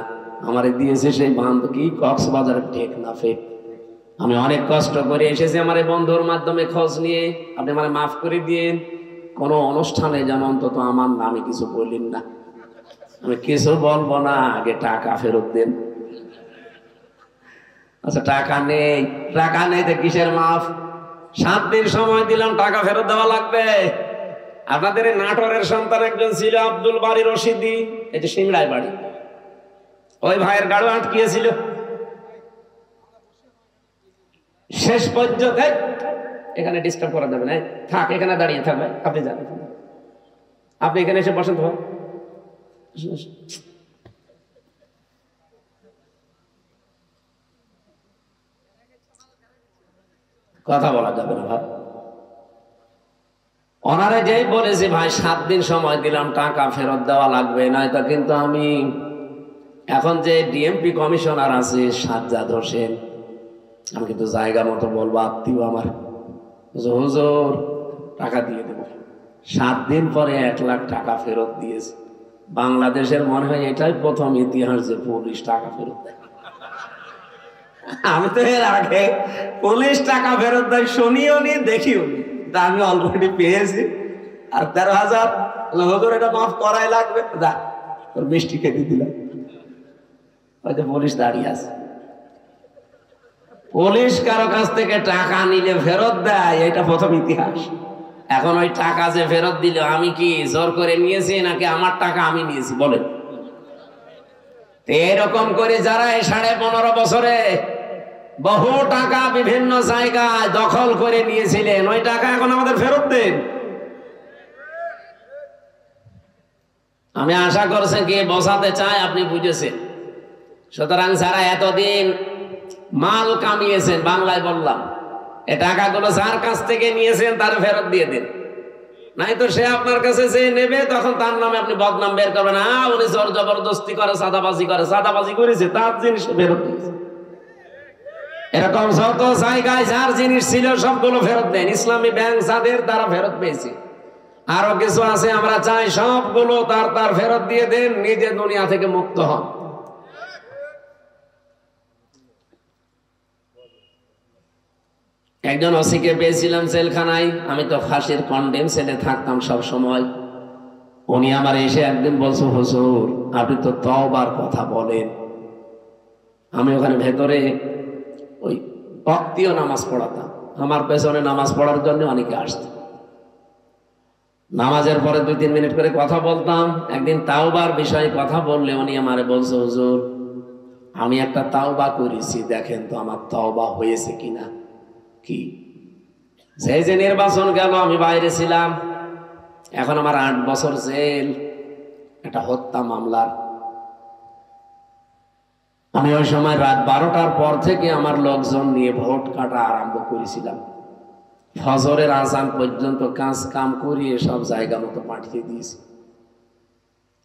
আমারে দিয়েছে সেই বান্ধবী কক্সবাজারের টেকনাফে। আমি অনেক কষ্ট করে এসেছি আমার এই বন্ধুর মাধ্যমে খোঁজ নিয়ে, আপনি মানে মাফ করে দিন। কোনো অনুষ্ঠানে যেন অন্তত আমার নামে কিছু বললেন না। আমি কিছু বলবো না, আগে টাকা ফেরত দেন। আচ্ছা, টাকা নেই, টাকা নেই তো কিসের মাফ? 7 দিন সময় দিলাম, টাকা ফেরত দেওয়া লাগবে। আপনাদের এই নাটোরের সন্তান একজন ছিল আব্দুল বাড়ি রশিদি, এই যে সিংড়ায় বাড়ি, ওই ভাইয়ের গাড়ি আটকিয়েছিল। শেষ পর্যন্ত এখানে ডিস্টার্ব করা যাবে না, থাক, এখানে দাঁড়িয়ে থাকবে, আপনি যান, আপনি এখানে এসে বসেন তো। কথা বলা যাবে না ভাব। ওনারে যেই বলেছি ভাই 7 দিন সময় দিলাম, টাকা ফেরত দেওয়া লাগবে, নয়তো কিন্তু আমি এখন যে ডিএমপি কমিশনার আছে সাজ্জাদ হোসেন, আমি কিন্তু জায়গা মতো বলবো, আত্মীয় আমার, হুজুর টাকা দিয়ে দেবো। 7 দিন পরে 1 লাখ টাকা ফেরত দিয়েছে। বাংলাদেশের মনে হয় এটাই প্রথম ইতিহাস যে পুলিশ টাকা ফেরত দেয়। আমি তো এর আগে পুলিশ টাকা ফেরত দেয় শুনিও নি, দেখিও নি, তা আমি অলরেডি পেয়েছি। আর 13,000 হুজুর এটা মাফ করাই লাগবে, যা তোর মিষ্টি খেতে দিলাম। হয়তো পুলিশ দাঁড়িয়ে আছে। পুলিশ কারো কাছ থেকে টাকা নিলে ফেরত দেয়, এটা প্রথম ইতিহাস। এখন ওই টাকা যে ফেরত দিল, আমি কি জোর করে নিয়েছি নাকি আমার টাকা আমি নিয়েছি বলেন? এরকম করে যারা এই 15.5 বছরে বহু টাকা বিভিন্ন জায়গায় দখল করে নিয়েছিলেন, ওই টাকা এখন আমাদের ফেরত দেন। আমি আশা করছেন কি বোঝাতে চাই আপনি বুঝেছেন। সুতরাং যারা এতদিন মাল কামিয়েছেন, বাংলায় বললাম, এ টাকাগুলো যার কাছ থেকে নিয়েছেন তার ফেরত দিয়ে দিন, নাই তো সে আপনার কাছে যে নেবে তখন তার নামে আপনি বদনাম বের করবেন। উনি জোর জবরদস্তি করে, চাঁদাবাজি করে, চাঁদাবাজি করেছে, তার জিনিস ফেরত দিয়েছে। এরকম যত জায়গায় যার জিনিস ছিল সবগুলো ফেরত দেন। ইসলামী ব্যাংক যাদের, তারা ফেরত পেয়েছে। আরো কিছু আছে, আমরা চাই সবগুলো তার ফেরত দিয়ে দেন, নিজে দুনিয়া থেকে মুক্ত হন। একজন ওসিকে পেয়েছিলাম জেলখানায়, আমি তো ফাঁসির কন্ডেম সেলে থাকতাম সব সময়। উনি আমার এসে একদিন বলছে, হুজুর আপনি তো তওবার কথা বলেন। আমি ওখানে ভেতরে ওই ভক্তিও নামাজ পড়াতাম, আমার পেছনে নামাজ পড়ার জন্য অনেকে আসত। নামাজের পরে 2-3 মিনিট করে কথা বলতাম। একদিন তাওবার বিষয়ে কথা বললে উনি আমারে বলছে, হুজুর আমি একটা তাওবা করেছি, দেখেন তো আমার তাওবা হয়েছে কিনা। কি? সেই যে নির্বাচন গেল, আমি বাইরে ছিলাম, এখন আমার 8 বছর জেল, একটা হত্যা মামলার। আমি ওই সময় রাত 12টার পর থেকে আমার লোকজন নিয়ে ভোট কাটা আরম্ভ করেছিলাম। ফজরের আজান পর্যন্ত কাম করিয়ে সব জায়গা মতো পাঠিয়ে দিয়েছি।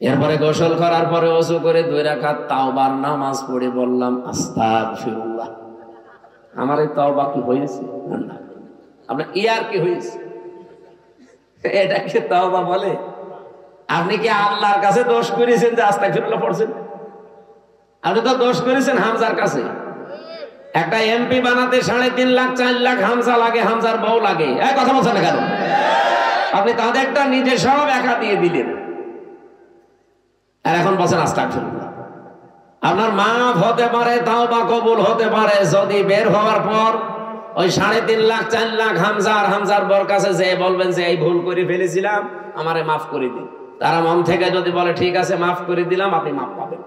এরপরে গোসল করার পরে ওযু করে 2 রাকাত তাওবার নামাজ পড়ে বললাম, আস্তাগফিরুল্লাহ। আমার এই তাওবা কি হয়েছে? না, আপনার ইয়ার কি হয়েছে? এটাকে তাওবা বলে? আপনি কি আল্লাহর কাছে দোষ করেছেন যে আস্তাগফিরুল্লাহ পড়ছেন? আপনি তো দোষ করেছেন হামজার কাছে। একটা এমপি বানাতে 3.5 লাখ 4 লাখ হামজা লাগে, হামজার বউ লাগে। এই কথা বলছেন না কেন? আপনি তাদেরটা নিজে সব একা দিয়ে দিলেন, আর এখন বলছেন আস্তাগফিরুল্লাহ। আপনার মাফ হতে পারে, তাওবা কবুল হতে পারে যদি বের হওয়ার পর ওই 3.5 লাখ 4 লাখ হামজার বউর কাছে যে বলবেন যে এই ভুল করে ফেলেছিলাম, আমারে মাফ করে দিন। তারা মন থেকে যদি বলে ঠিক আছে মাফ করে দিলাম, আপনি মাফ পাবেন।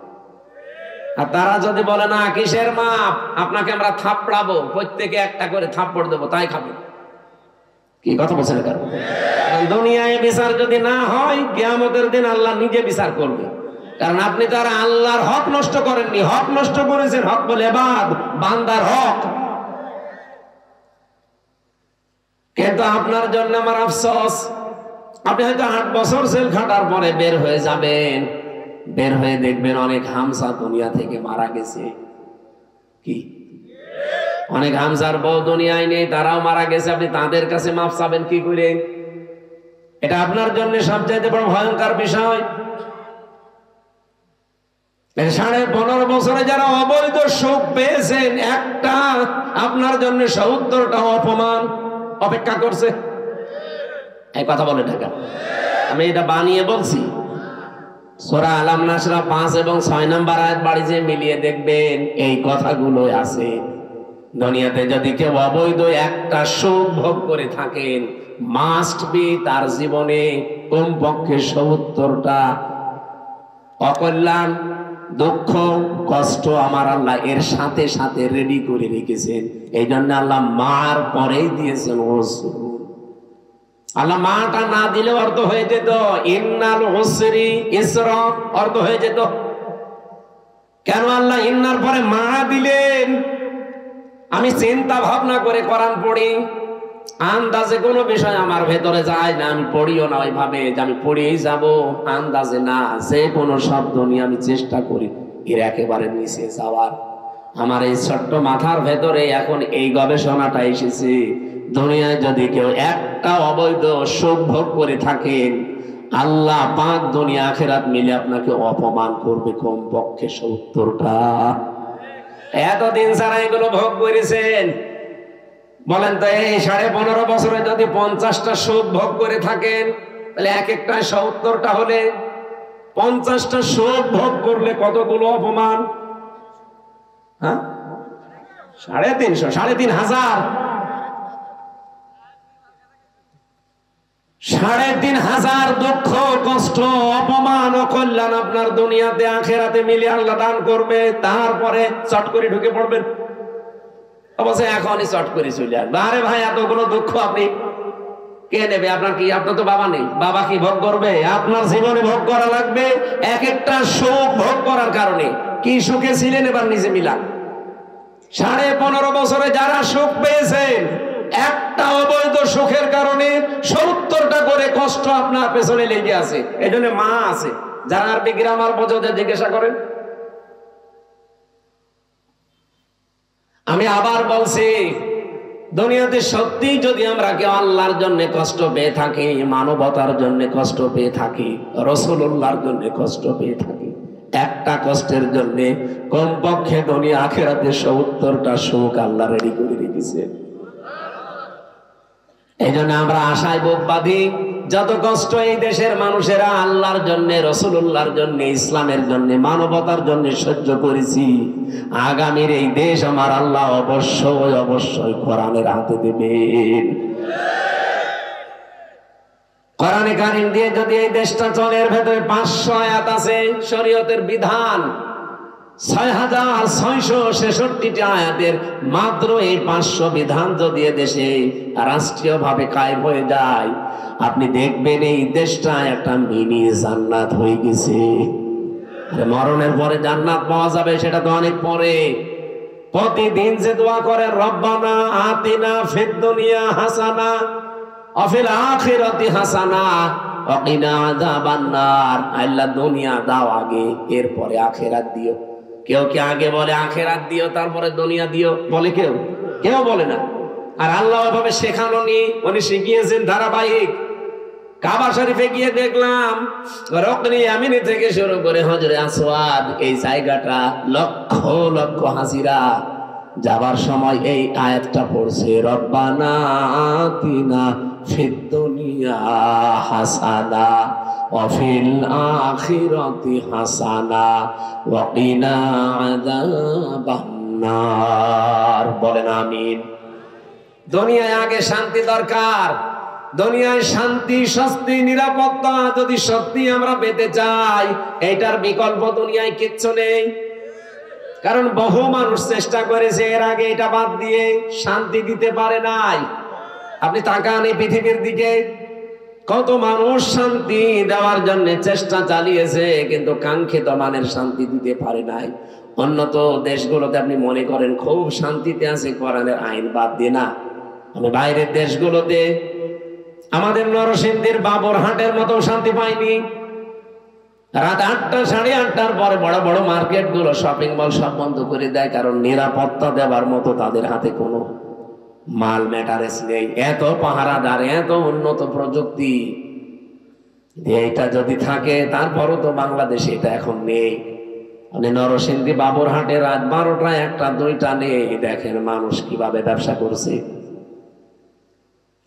আর তারা যদি বলে না, কিসের মাপ, আপনাকে আমরা থাপড়াবো, প্রত্যেকে একটা করে থাপ্পড় দেবো, তাই খাবেন। কি কথা বলছেন? কারণ দুনিয়ায় বিচার যদি না হয়, কিয়ামতের দিন আল্লাহ নিজে বিচার করবে। কারণ আপনি তারা আল্লাহর হক নষ্ট করেননি, হক নষ্ট করেছেন। হক বলে ইবাদ, বান্দার হক। কিন্তু আপনার জন্য আমার আফসোস, আপনি হয়তো 8 বছর জেল খাটার পরে বের হয়ে যাবেন, বের হয়ে দেখবেন অনেক হামজা দুনিয়া থেকে মারা গেছে। কি? অনেক হামজার বউ দুনিয়ায় নেই, তারাও মারা গেছে। আপনি তাদের কাছে মাফ চাবেন কি করে? এটা আপনার জন্য সবচাইতে বড় ভয়ঙ্কর বিষয়। 15.5 বছরে যারা অবৈধ সুখ পেয়েছেন, একটা আপনার জন্য 70টা অপমান অপেক্ষা করছে। এই কথা বলে ঢাকা, আমি এটা বানিয়ে বলছি। সূরা আলাম নাসরা 5 এবং 6 নম্বর আয়াত বাড়ি যে মিলিয়ে দেখবেন এই কথাগুলো আছে। দুনিয়াতে যদি কেউ অবৈধ একটা সুখ ভোগ করে থাকেন, মাস্ট বি তার জীবনে কমপক্ষে 70টা অকল্যাণ, দুঃখ, কষ্ট আমার আল্লাহ এর সাথে সাথে রেডি করে রেখেছেন। এই জন্য আল্লাহ মার পরেই দিয়েছেন ওযর। আল্লাহ মাটা না দিলে অর্থ হয়ে যেত ইন্নাল উসরি ইসরা, অর্থ হয়ে যেত। কেন আল্লাহ ইন্নার পরে মা দিলেন? আমি চিন্তা ভাবনা করে কোরআন পড়ি, আন্দাজে কোনো বিষয় আমার ভেতরে যায় না, আমি পড়িও না ওইভাবে যে আমি পড়িয়েই যাব, আন্দাজে না, যে কোনো শব্দ নিয়ে আমি চেষ্টা করি এর একেবারে নিচে যাওয়ার। আমার এই ছোট্ট মাথার ভেতরে এখন এই গবেষণাটা এসেছে, দুনিয়ায় যদি কেউ একটা অবৈধ সুখ ভোগ করে থাকেন, আল্লাহ পাক দুনিয়া আখিরাত মিলে আপনাকে অপমান করবে কমপক্ষে 70টা। এতদিন যারা এগুলো ভোগ করেছেন, বলেন তো এই 15.5 বছরে যদি 50টা সুখ ভোগ করে থাকেন, তাহলে এক একটা 70টা হলে 50টা সুখ ভোগ করলে কতগুলো অপমান? হ্যাঁ, 350, 3,500, 3,500 দুঃখ কষ্ট অপমান ও কল্যাণ আপনার দুনিয়াতে আখেরাতে মিলে আল্লাহ দান করবে। তারপরে চট করে ঢুকে পড়বেন, অবশ্যই এখনই চট করে চলে আসবে। আরে ভাই, এতগুলো দুঃখ আপনি কে নেবে? আপনার কি, আপনার তো বাবা নেই, বাবা কি ভোগ করবে? আপনার জীবনে ভোগ করা লাগবে। এক একটা সুখ ভোগ করার কারণে কি সুখে ছিলেন এবার নিজে মিলান। 15.5 বছরে যারা সুখ পেয়েছেন, একটা অবৈধ সুখের কারণে 70টা করে কষ্ট আপনার পেছনে লেগে আছে। এই জন্য মা আছে, যারা আরবি গ্রামার বোঝাতে জিজ্ঞাসা করেন। আমি আবার বলছি, দুনিয়াতে সত্যি যদি আমরা কেউ আল্লাহর জন্য কষ্ট পেয়ে থাকি, মানবতার জন্য কষ্ট পেয়ে থাকি, রাসূলুল্লাহর জন্য কষ্ট পেয়ে থাকি, একটা কষ্টের জন্য কমপক্ষে দুনিয়া আখিরাতে 70টা সুখ আল্লাহ রেডি করে রেখেছে। এই জন্য আমরা আশায় বুক বাঁধি, যত কষ্ট এই দেশের মানুষেরা আল্লাহর জন্য, রাসূলুল্লাহর জন্য, ইসলামের জন্য, মানবতার জন্য সহ্য করেছি, আগামীর এই দেশ আমার আল্লাহ অবশ্যই অবশ্যই কোরআনের হাতে দেবেন। কোরআনে কারীম দিয়ে যদি এই দেশটা চলে, এর ভেতরে 500 আয়াত আছে শরীয়তের বিধান, 6,666টি আয়াতের মাত্র এই 500 বিধান যদি দেশে রাষ্ট্রীয়ভাবে কায়েম হয়ে যায়, আপনি দেখবেন এই দেশটা একটা মিনি জান্নাত হয়ে গেছে। মরণের পরে জান্নাত পাওয়া যাবে সেটা তো অনেক পরে। প্রতিদিন যে দোয়া করেন, রব্বানা আতিনা ফিদ দুনিয়া হাসানা ওয়া ফিল আখিরাতি হাসানা ওয়া কিনা আযাবান নার, আল্লাহ দুনিয়া দাও আগে, এরপরে আখিরাত দিও। কেউ কি আগে বলে আখিরাত দিও তারপরে দুনিয়া দিও? বলে কেউ? কেউ বলে না। আর আল্লাহ ওইভাবে শেখানো নি, উনি শিখিয়েছেন ধারাবাহিক। কাবা শরীফে গিয়ে দেখলাম রকনি আমিনি থেকে শুরু করে হজরে আসওয়াদ, এই জায়গাটা লক্ষ লক্ষ হাজিরা যাবার সময় এই আয়াতটা পড়ছে, রব্বানা আতিনা ফিদ দুনিয়া হাসানা ওয়া ফিল আখিরাতি হাসানা ওয়া কিনা আযাবান নার। বলেন আমিন। দুনিয়ায় আগে শান্তি দরকার। দুনিয়ায় শান্তি, স্বস্তি, নিরাপত্তা যদি সত্যি আমরা পেতে চাই, এটার বিকল্প দুনিয়ায় কিচ্ছু নেই। কারণ বহু মানুষ চেষ্টা করেছে এর আগে, এটা বাদ দিয়ে শান্তি দিতে পারে নাই। আপনি তাকান এই পৃথিবীর দিকে, কত মানুষ শান্তি দেওয়ার জন্য চেষ্টা চালিয়েছে, কিন্তু কাঙ্ক্ষিত মানের শান্তি দিতে পারে নাই। উন্নত দেশগুলোতে আপনি মনে করেন খুব শান্তিতে আছে, কোরআনের আইন বাদ দিয়ে না। আমি বাইরের দেশগুলোতে, আমাদের নরসিংদীর বাবরহাটের মতো শান্তি পাইনি। রাত 8টা, 8:30টার পরে বড় বড় মার্কেট গুলো, শপিং মল সব বন্ধ করে দেয়, কারণ নিরাপত্তা দেওয়ার মতো তাদের হাতে কোনো মাল ম্যাটারেস নেই। এত পাহারাদার, এত উন্নত প্রযুক্তি, এইটা যদি থাকে, তারপরও তো বাংলাদেশে এটা এখন নেই। মানে নরসিংদী বাবরহাটে রাত 12টা, 1টা, 2টা নেই, দেখেন মানুষ কিভাবে ব্যবসা করছে।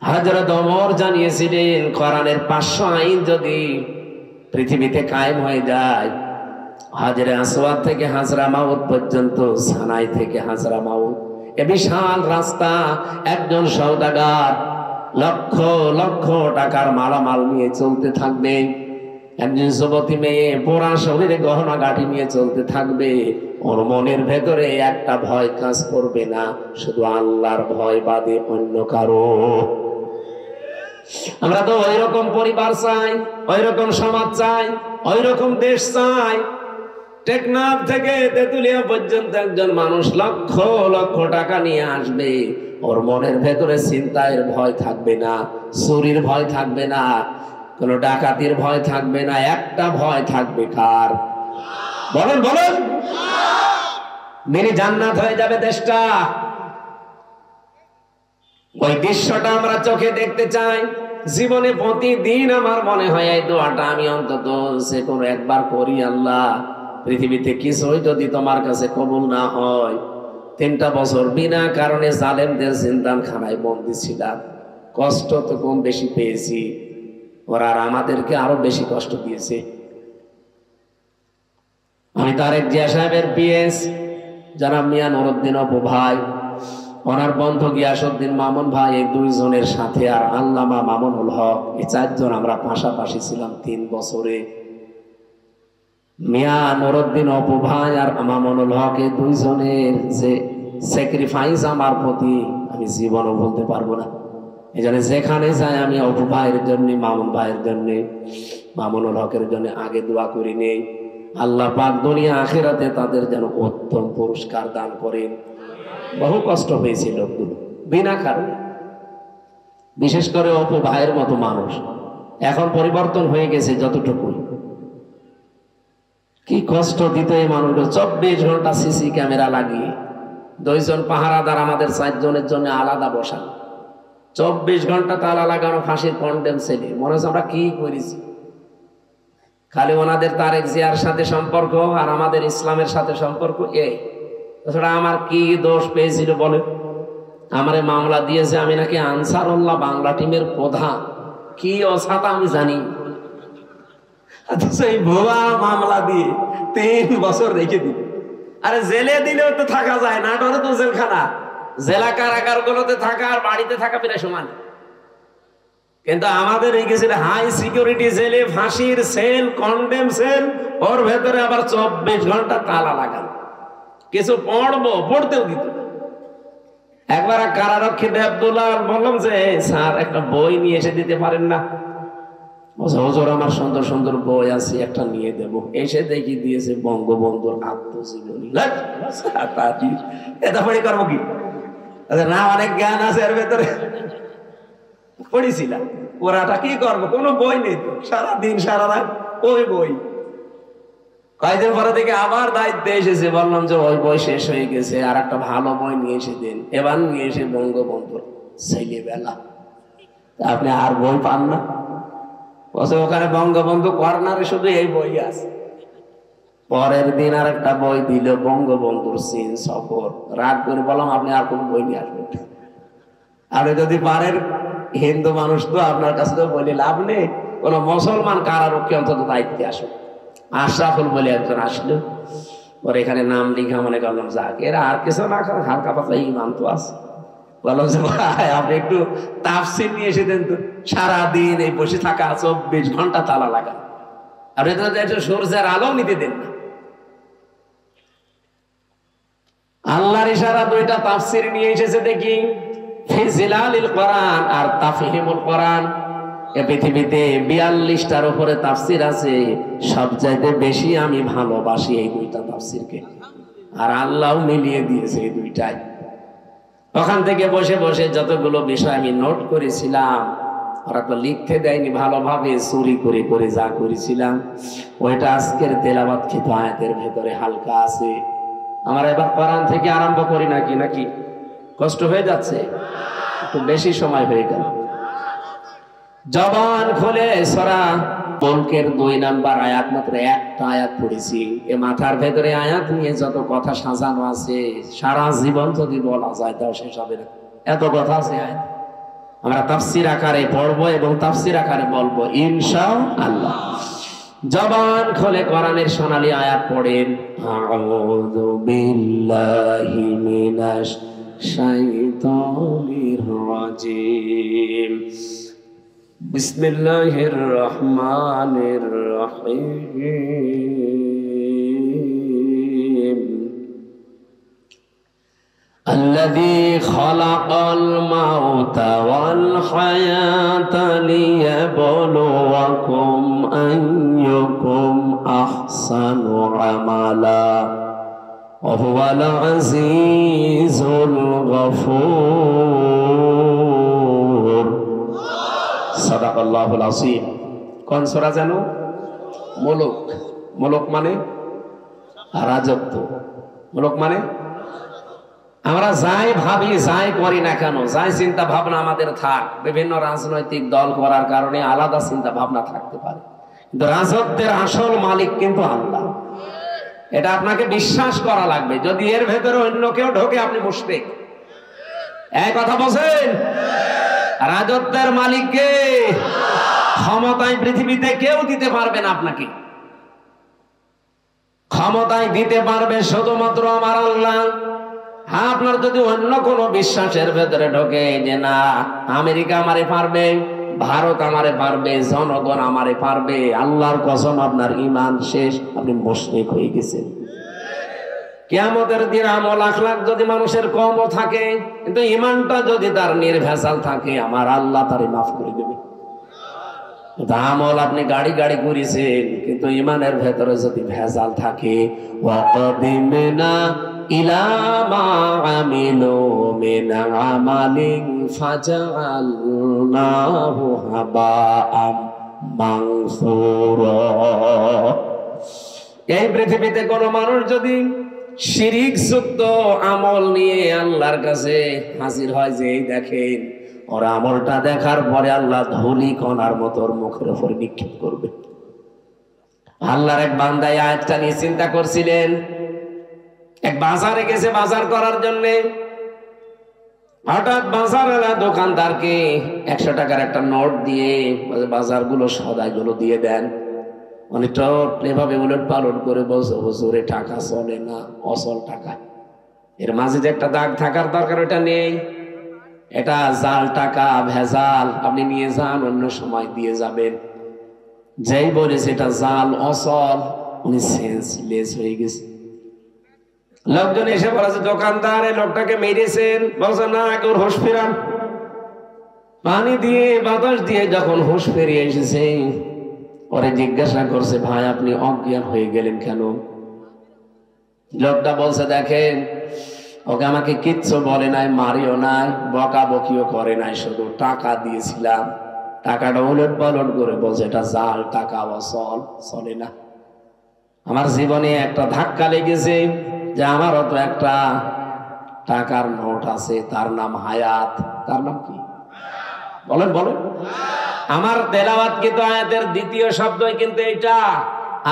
হযরত ওমর জানিয়েছিলেন, কোরআনের 500 আইন যদি পৃথিবীতে কায়েম হয়ে যায়, হাজরে আসওয়াদ থেকে হাজরা মাউত পর্যন্ত, সানাই থেকে হাজরা মাউত, এ বিশাল রাস্তা, একজন সওদাগর লক্ষ লক্ষ টাকার মালামাল নিয়ে চলতে থাকবে, একজন যুবতী মেয়ে পোড়া শরীরে গহনা গাঁটি নিয়ে চলতে থাকবে, ওর মনের ভেতরে একটা ভয় কাজ করবে না, শুধু আল্লাহর ভয় বাদে অন্য কারো। আমরা তো ওই রকম পরিবার চাই, ওই রকম সমাজ চাই, ওই রকম দেশ চাই। টেকনাফ থেকে তেতুলিয়া পর্যন্ত একজন মানুষ লক্ষ লক্ষ টাকা নিয়ে আসবে, ওর মনের ভেতরে চিন্তার ভয় থাকবে না, চুরির ভয় থাকবে না, কোনো ডাকাতির ভয় থাকবে না, একটা ভয় থাকবে কার? বলেন বলেন। মিনি জান্নাত হয়ে যাবে দেশটা। ওই দৃশ্যটা আমরা চোখে দেখতে চাই। জীবনে প্রতিদিন আমার মনে হয় এই দোয়াটা আমি অন্তত যে কোনো একবার করি, আল্লাহ পৃথিবীতে কিছুই যদি তোমার কাছে কবুল না হয়, 3টা বছর বিনা কারণে জালেমদের জিন্দানখানায় বন্দী ছিলাম, কষ্ট তো কম বেশি পেয়েছি, ওরা আর আমাদেরকে আরো বেশি কষ্ট দিয়েছে। আমি তারেক জিয়া সাহেবের পিএস জনাব মিয়া নুরউদ্দিন অপু ভাই, ওনার বন্ধু গিয়াসউদ্দিন মামুন ভাই, এই 2 জনের সাথে আর আল্লামা মামুনুল হক, এই 4 জন আমরা পাশাপাশি ছিলাম 3 বছরে। মিয়া নুরউদ্দিন অপু ভাই আর মামুনুল হক, এই 2 জনের যে স্যাক্রিফাইস আমার প্রতি আমি জীবনও বলতে পারবো না। এই জন্য যেখানে যাই আমি অপু ভাইয়ের জন্য, মামুন ভাইয়ের জন্য, মামুনুল হকের জন্য আগে দোয়া করি নেই, আল্লাহ পাক দুনিয়া আখিরাতে তাদের যেন উত্তম পুরস্কার দান করেন। বহু কষ্ট হয়েছে লোকগুলো বিনা কারণে, বিশেষ করে অপু ভাইয়ের মতো মানুষ। এখন পরিবর্তন হয়ে গেছে যতটুকু, কি কষ্ট দিত এই মানুষগুলো। 24 ঘন্টা সিসি ক্যামেরা লাগিয়ে, 2 জন পাহারাদার আমাদের 4 জনের জন্য আলাদা বসানো, 24 ঘন্টা তালা লাগানো, ফাঁসির কন্ডেম ছেলে। মনে হচ্ছে আমরা কি করেছি। খালি ওনাদের তারেক জিয়ার সাথে সম্পর্ক আর আমাদের ইসলামের সাথে সম্পর্ক, এই তাছাড়া আমার কি দোষ পেয়েছিল বলে? আমারে মামলা দিয়েছে, আমি নাকি আনসারুল্লাহ বাংলা টিমের প্রধান, কি অসাতা আমি জানি। সেই ভুয়া মামলা দিয়ে 3 বছর রেখে দিল। আরে জেলে দিলেও তো থাকা যায় না, ডরে তো জেলখানা। জেলা কারাগার গুলোতে থাকা আর বাড়িতে থাকা প্রায় সমান, কিন্তু আমাদের রেখেছিল হাই সিকিউরিটি জেলে, ফাঁসির সেল, কন্ডেম সেল, ওর ভেতরে আবার 24 ঘন্টা তালা লাগানো। কিছু পড়তেও দিত। একবার কারারক্ষী দেবদুল্লাহ বললাম যে স্যার একটা বই নিয়ে এসে দিতে পারেন না? হুজুর আমার সুন্দর সুন্দর বই আছে, একটা নিয়ে দেব। এসে দেখি দিয়েছে বঙ্গবন্ধুর আত্মজীবনী। এটা পড়ে করবো কি? না, অনেক জ্ঞান আছে এর ভেতরে, পড়েছিলাম। ওরাটা কি করবো, কোনো বই নেই তো, সারাদিন সারা রাত ওই বই। কয়েকদিন পরে থেকে আবার দায়িত্বে এসেছে, বললাম যে ওই বই শেষ হয়ে গেছে, আর একটা ভালো বই নিয়ে এসে দিন। এবার নিয়ে এসে বঙ্গবন্ধুর ছেলেবেলা। আপনি আর বই পান না? ওখানে বঙ্গবন্ধু কর্নারে শুধু এই বই আছে। পরের দিন আর একটা বই দিল, বঙ্গবন্ধুর চীন সফর। রাগ করে বললাম আপনি আর কোন বই নিয়ে আসবেন? আপনি যদি পারেন, হিন্দু মানুষ তো আপনার কাছে তো বলি লাভ নেই, কোন মুসলমান কারারক্ষী অন্তত দায়িত্বে আসুন। আশরাফুল বলে একজন আসলো, ওর এখানে নাম লিখা, মনে করলাম যাক, এরা আর কিছু না, হালকা পাতলা ইমান তো আছে। বললাম যে ভাই আপনি একটু তাফসীর নিয়ে এসে দেন তো। সারাদিন এই বসে থাকা, 24 ঘন্টা তালা লাগা, আপনি তো একটু সূর্যের আলো নিতে দেন না। আল্লাহর ইশারা 2টা তাফসীর নিয়ে এসেছে দেখি, ফিজিলালিল কোরআন আর তাফহিমুল কোরআন। এই পৃথিবীতে 42টার উপরে তাফসীর আছে, সবচাইতে বেশি আমি ভালোবাসি এই 2টা তাফসীরকে, আর আল্লাহ মিলিয়ে দিয়েছে এই 2টাই। ওখান থেকে বসে বসে যতগুলো বিষয় আমি নোট করেছিলাম, ওরা তো লিখতে দেয়নি, ভালোভাবে চুরি করে করে যা করেছিলাম ওইটা আজকের তেলাওয়াতকৃত আয়াতের ভেতরে হালকা আছে। আমার এবার কোরআন থেকে আরম্ভ করি নাকি কষ্ট হয়ে যাচ্ছে, একটু বেশি সময় হয়ে গেল। জবান খুলে সূরা মুলকের 2 নাম্বার আয়াত, মাত্র একটা আয়াত পড়েছি। এ মাথার ভেতরে আয়াত নিয়ে যত কথা সাজানো আছে, সারা জীবন যদি বলা যায় তাও শেষ হবে না, এত কথা আছে আয়াত। আমরা তাফসীর আকারে পড়বো এবং তাফসীর আকারে বলবো ইনশাআল্লাহ। জবান খুলে কোরআনের সোনালী আয়াত পড়েন। আউযু বিল্লাহি মিনাশ শাইতানির রাজিম। বিসমিল্লাহির রহমানির রহিম। الذي خلق الموت والحياة ليبلوكم أيكم أحسن আমালা ওয়াহুয়াল আজিজুল গফুর। সাদাকাল্লাহুল আযীম। কোন সূরা জানো? মুলক। মুলক মানে রাজত্ব। মুলক মানে আমরা যাই ভাবি, যাই করি না কেন, যাই চিন্তা ভাবনা আমাদের থাক, বিভিন্ন রাজনৈতিক দল করার কারণে আলাদা চিন্তা ভাবনা থাকতে পারে, কিন্তু রাজত্বের আসল মালিক কিন্তু আল্লাহ। এটা আপনাকে বিশ্বাস করা লাগবে। যদি এর ভেতরে অন্য কেউ ঢোকে, আপনি মুশরিক। এই কথা বলেন, রাজত্বের মালিককে ক্ষমতায় পৃথিবীতে কেউ দিতে পারবে না। আপনাকে ক্ষমতায় দিতে পারবে শুধুমাত্র আমার আল্লাহ। আপনার যদি অন্য কোনো বিশ্বাসের ভেতরে ঢোকে যে না আমেরিকা আমারে পারবে, ভারত আমারে পারবে, জনগণ আমারে পারবে, আল্লাহর কসম আপনার ঈমান শেষ, আপনি মুশরিক হয়ে গেছেন। কিয়ামতের দিন আমল আখলাক যদি মানুষের কমও থাকে, কিন্তু ঈমানটা যদি তার নির্ভেজাল থাকে, আমার আল্লাহ তারে মাফ করে দেবে। আমল আপনি গাড়ি গাড়ি করেছেন, কিন্তু ঈমানের ভেতরে যদি ভেজাল থাকে, ওয়াকাদিমনা ইলা মা আমিলু মিন আমালিন ফাজআলনাহু হাবাআম মানসুরা। এই পৃথিবীতে কোন মানুষ যদি শিরিক যুক্ত আমল নিয়ে আল্লাহর কাছে হাজির হয়, যে এই দেখেন ওর আমলটা দেখার পরে আল্লাহ ধুলি কণার মতো ওর মুখের উপর নিক্ষেপ করবে। আল্লাহর এক বান্দা এই আয়াতটা নিয়ে চিন্তা করছিলেন। এক বাজারে গেছে বাজার করার জন্য, হঠাৎ বাজারওয়ালা দোকানদারকে 100 টাকার একটা নোট দিয়ে বাজারগুলো সদাইগুলো দিয়ে দেন। অনেকটা এভাবে উলট পালট করে বলছে, হুজুরে টাকা চলে না, অচল টাকা। এর মাঝে যে একটা দাগ থাকার দরকার ওটা নেই, এটা জাল টাকা, ভেজাল, আপনি নিয়ে যান, অন্য সময় দিয়ে যাবেন। যেই বলেছে এটা জাল অচল, উনি সেন্সলেস হয়ে গেছে। লোকজন এসে বলেছে দোকানদার এই লোকটাকে মেরেছেন, বলছে না ওর হুঁশ ফেরান। পানি দিয়ে বাতাস দিয়ে যখন হুঁশ ফিরিয়ে এসেছে, পরে জিজ্ঞাসা করছে ভাই আপনি অজ্ঞান হয়ে গেলেন কেন? লোকটা বলছে দেখেন ওকে আমাকে কিচ্ছু বলে নাই, মারিও নাই, বকাবকিও করে নাই, শুধু টাকা দিয়েছিলাম। টাকাটা উলট পালট করে বলছে এটা জাল টাকা, অচল, চলে না। আমার জীবনে একটা ধাক্কা লেগেছে যে আমারও তো একটা টাকার নোট আছে, তার নাম হায়াত। তার নাম কি বলেন বলেন? আমার তেলাওয়াত কিন্তু আয়াতের দ্বিতীয় শব্দই কিন্তু এটা,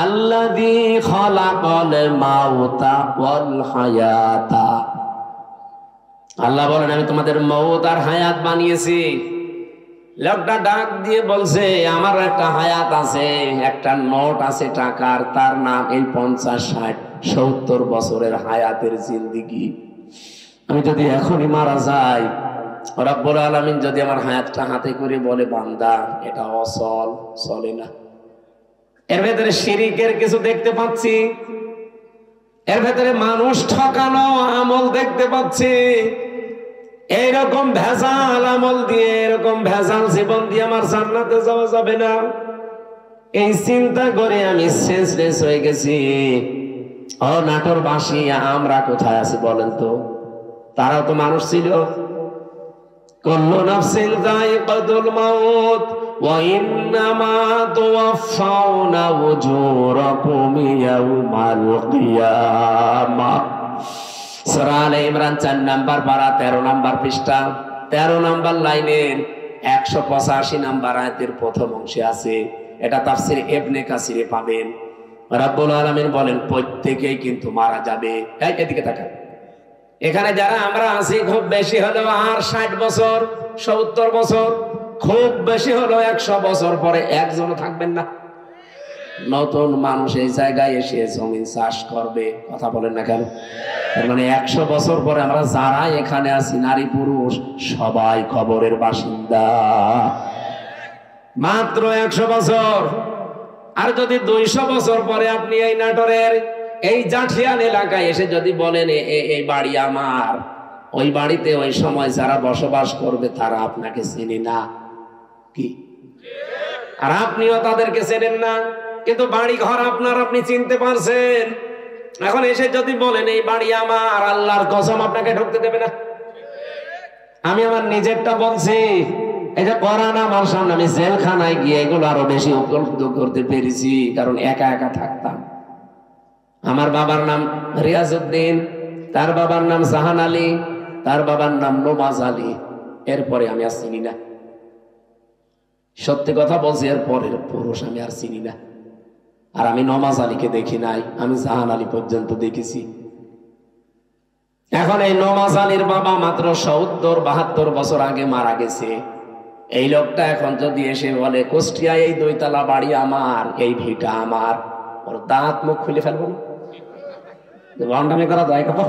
আল্লাযী খালাকাল মাউতা ওয়াল হায়াতা। আল্লাহ বলেন আমি তোমাদের মউত আর হায়াত বানিয়েছি। লোকটা ডাক দিয়ে বলছে আমার একটা হায়াত আছে, একটা নোট আছে টাকার, তার নাম এই 50, 60, 70 বছরের হায়াতের জিন্দেগি। আমি যদি এখনই মারা যাই, রব্বুল আলামিন যদি আমার হায়াতটা হাতে করে বলে বান্দা এটা অচল, চলে না। এর ভেতরে শিরিকের কিছু দেখতে পাচ্ছি, এর ভেতরে মানুষ ঠকানো আমল দেখতে পাচ্ছি। এইরকম ভেজাল আমল দিয়ে, এরকম ভেজাল জীবন দিয়ে আমার জান্নাতে যাওয়া যাবে না। এই চিন্তা করে আমি সেন্সলেস হয়ে গেছি। ও নাটোরবাসী, আমরা কোথায় আছি বলেন তো? তারাও তো মানুষ ছিল। কুল্লু নাফসিন যায়িকাতুল মাউত ওয়া ইন্নামা তুওয়াফাউনা উজুরাকুম ইয়াউমাল কিয়ামাহ। সূরা আলে ইমরান 4 নাম্বার পারা 13 নাম্বার পৃষ্ঠা 13 নাম্বার লাইনের 185 নাম্বার আয়াতের প্রথম অংশে আছে। এটা তাফসীর ইবনে কাসিরে পাবেন। রব্বুল আলামিন বলেন প্রত্যেকেই কিন্তু মারা যাবে। এই এদিকে তাকান। এখানে যারা আমরা আছি খুব বেশি হলো আর 60 বছর, 70 বছর, খুব বেশি হলো 100 বছর পরে একজনও থাকবেন না। নতুন মানুষ এই জায়গায় এসে জমি চাষ করবে, কথা বলেন না কেন? তার মানে 100 বছর পরে আমরা যারা এখানে আছি নারী পুরুষ সবাই কবরের বাসিন্দা। মাত্র 100 বছর। আর যদি 200 বছর পরে আপনি এই নাটোরের এই জাঠিয়ান এলাকায় এসে যদি বলেন এই বাড়ি আমার, ওই বাড়িতে ওই সময় যারা বসবাস করবে তারা আপনাকে চেনে না কি? আর আপনিও তাদেরকে চেনেন না। কিন্তু বাড়ি ঘর আপনার, আপনি চিনতে পারছেন। এখন এসে যদি বলেন এই বাড়ি আমার, আল্লাহর কসম আপনাকে ঢুকতে দেবে না। আমি আমার নিজেরটা বলছি, এই যে কোরআন আমার সামনে, আমি জেলখানায় গিয়ে এগুলো আরো বেশি উপলব্ধ করতে পেরেছি, কারণ একা একা থাকতাম। আমার বাবার নাম রিয়াজউদ্দিন, তার বাবার নাম জাহান আলী, তার বাবার নাম নওয়াজ আলী। এরপরে আমি আর চিনি না, সত্যি কথা বলছি, এর পরের পুরুষ আমি আর চিনি না। আর আমি নওয়াজ আলীকে দেখি নাই, আমি জাহান আলী পর্যন্ত দেখেছি। এখন এই নওয়াজ আলীর বাবা মাত্র ৭০-৭২ বছর আগে মারা গেছে। এই লোকটা এখন যদি এসে বলে কুষ্টিয়ায় এই ২ তলা বাড়ি আমার, এই ভিটা আমার, ওর দাঁত মুখ খুলে ফেলবো না। ভণ্ডামি করা যায় কত?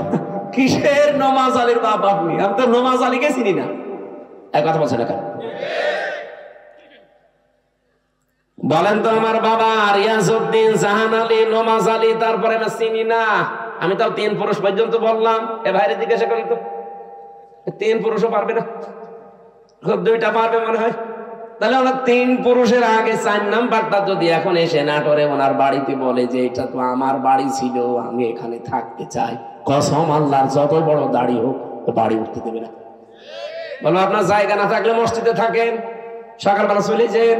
কিসের নওয়াজ আলীর বাবা আপনি? আমি তো নওয়াজ আলীকে চিনি না। এক কথা বলছেন না কেন? বলেন তো, আমার বাবা রিয়াজউদ্দিন, জাহান আলী, নওয়াজ আলী, তারপরে আমি চিনি না। আমি তাও ৩ পুরুষ পর্যন্ত বললাম। এ ভাইরে জিজ্ঞাসা করি তো, ৩ পুরুষও পারবে না? খুব 2টা পারবে মনে হয়। তাহলে ওনার 3 পুরুষের আগে 4 নাম্বারটা যদি এখন এসে নাটোরে ওনার বাড়িতে বলে যে এটা তো আমার বাড়ি ছিল, আমি এখানে থাকতে চাই, কসম আল্লাহর যত বড় দাড়ি হোক, ও বাড়ি উঠতে দেবে না। বলো আপনার জায়গা না থাকলে মসজিদে থাকেন, সকালবেলা চলে যেন।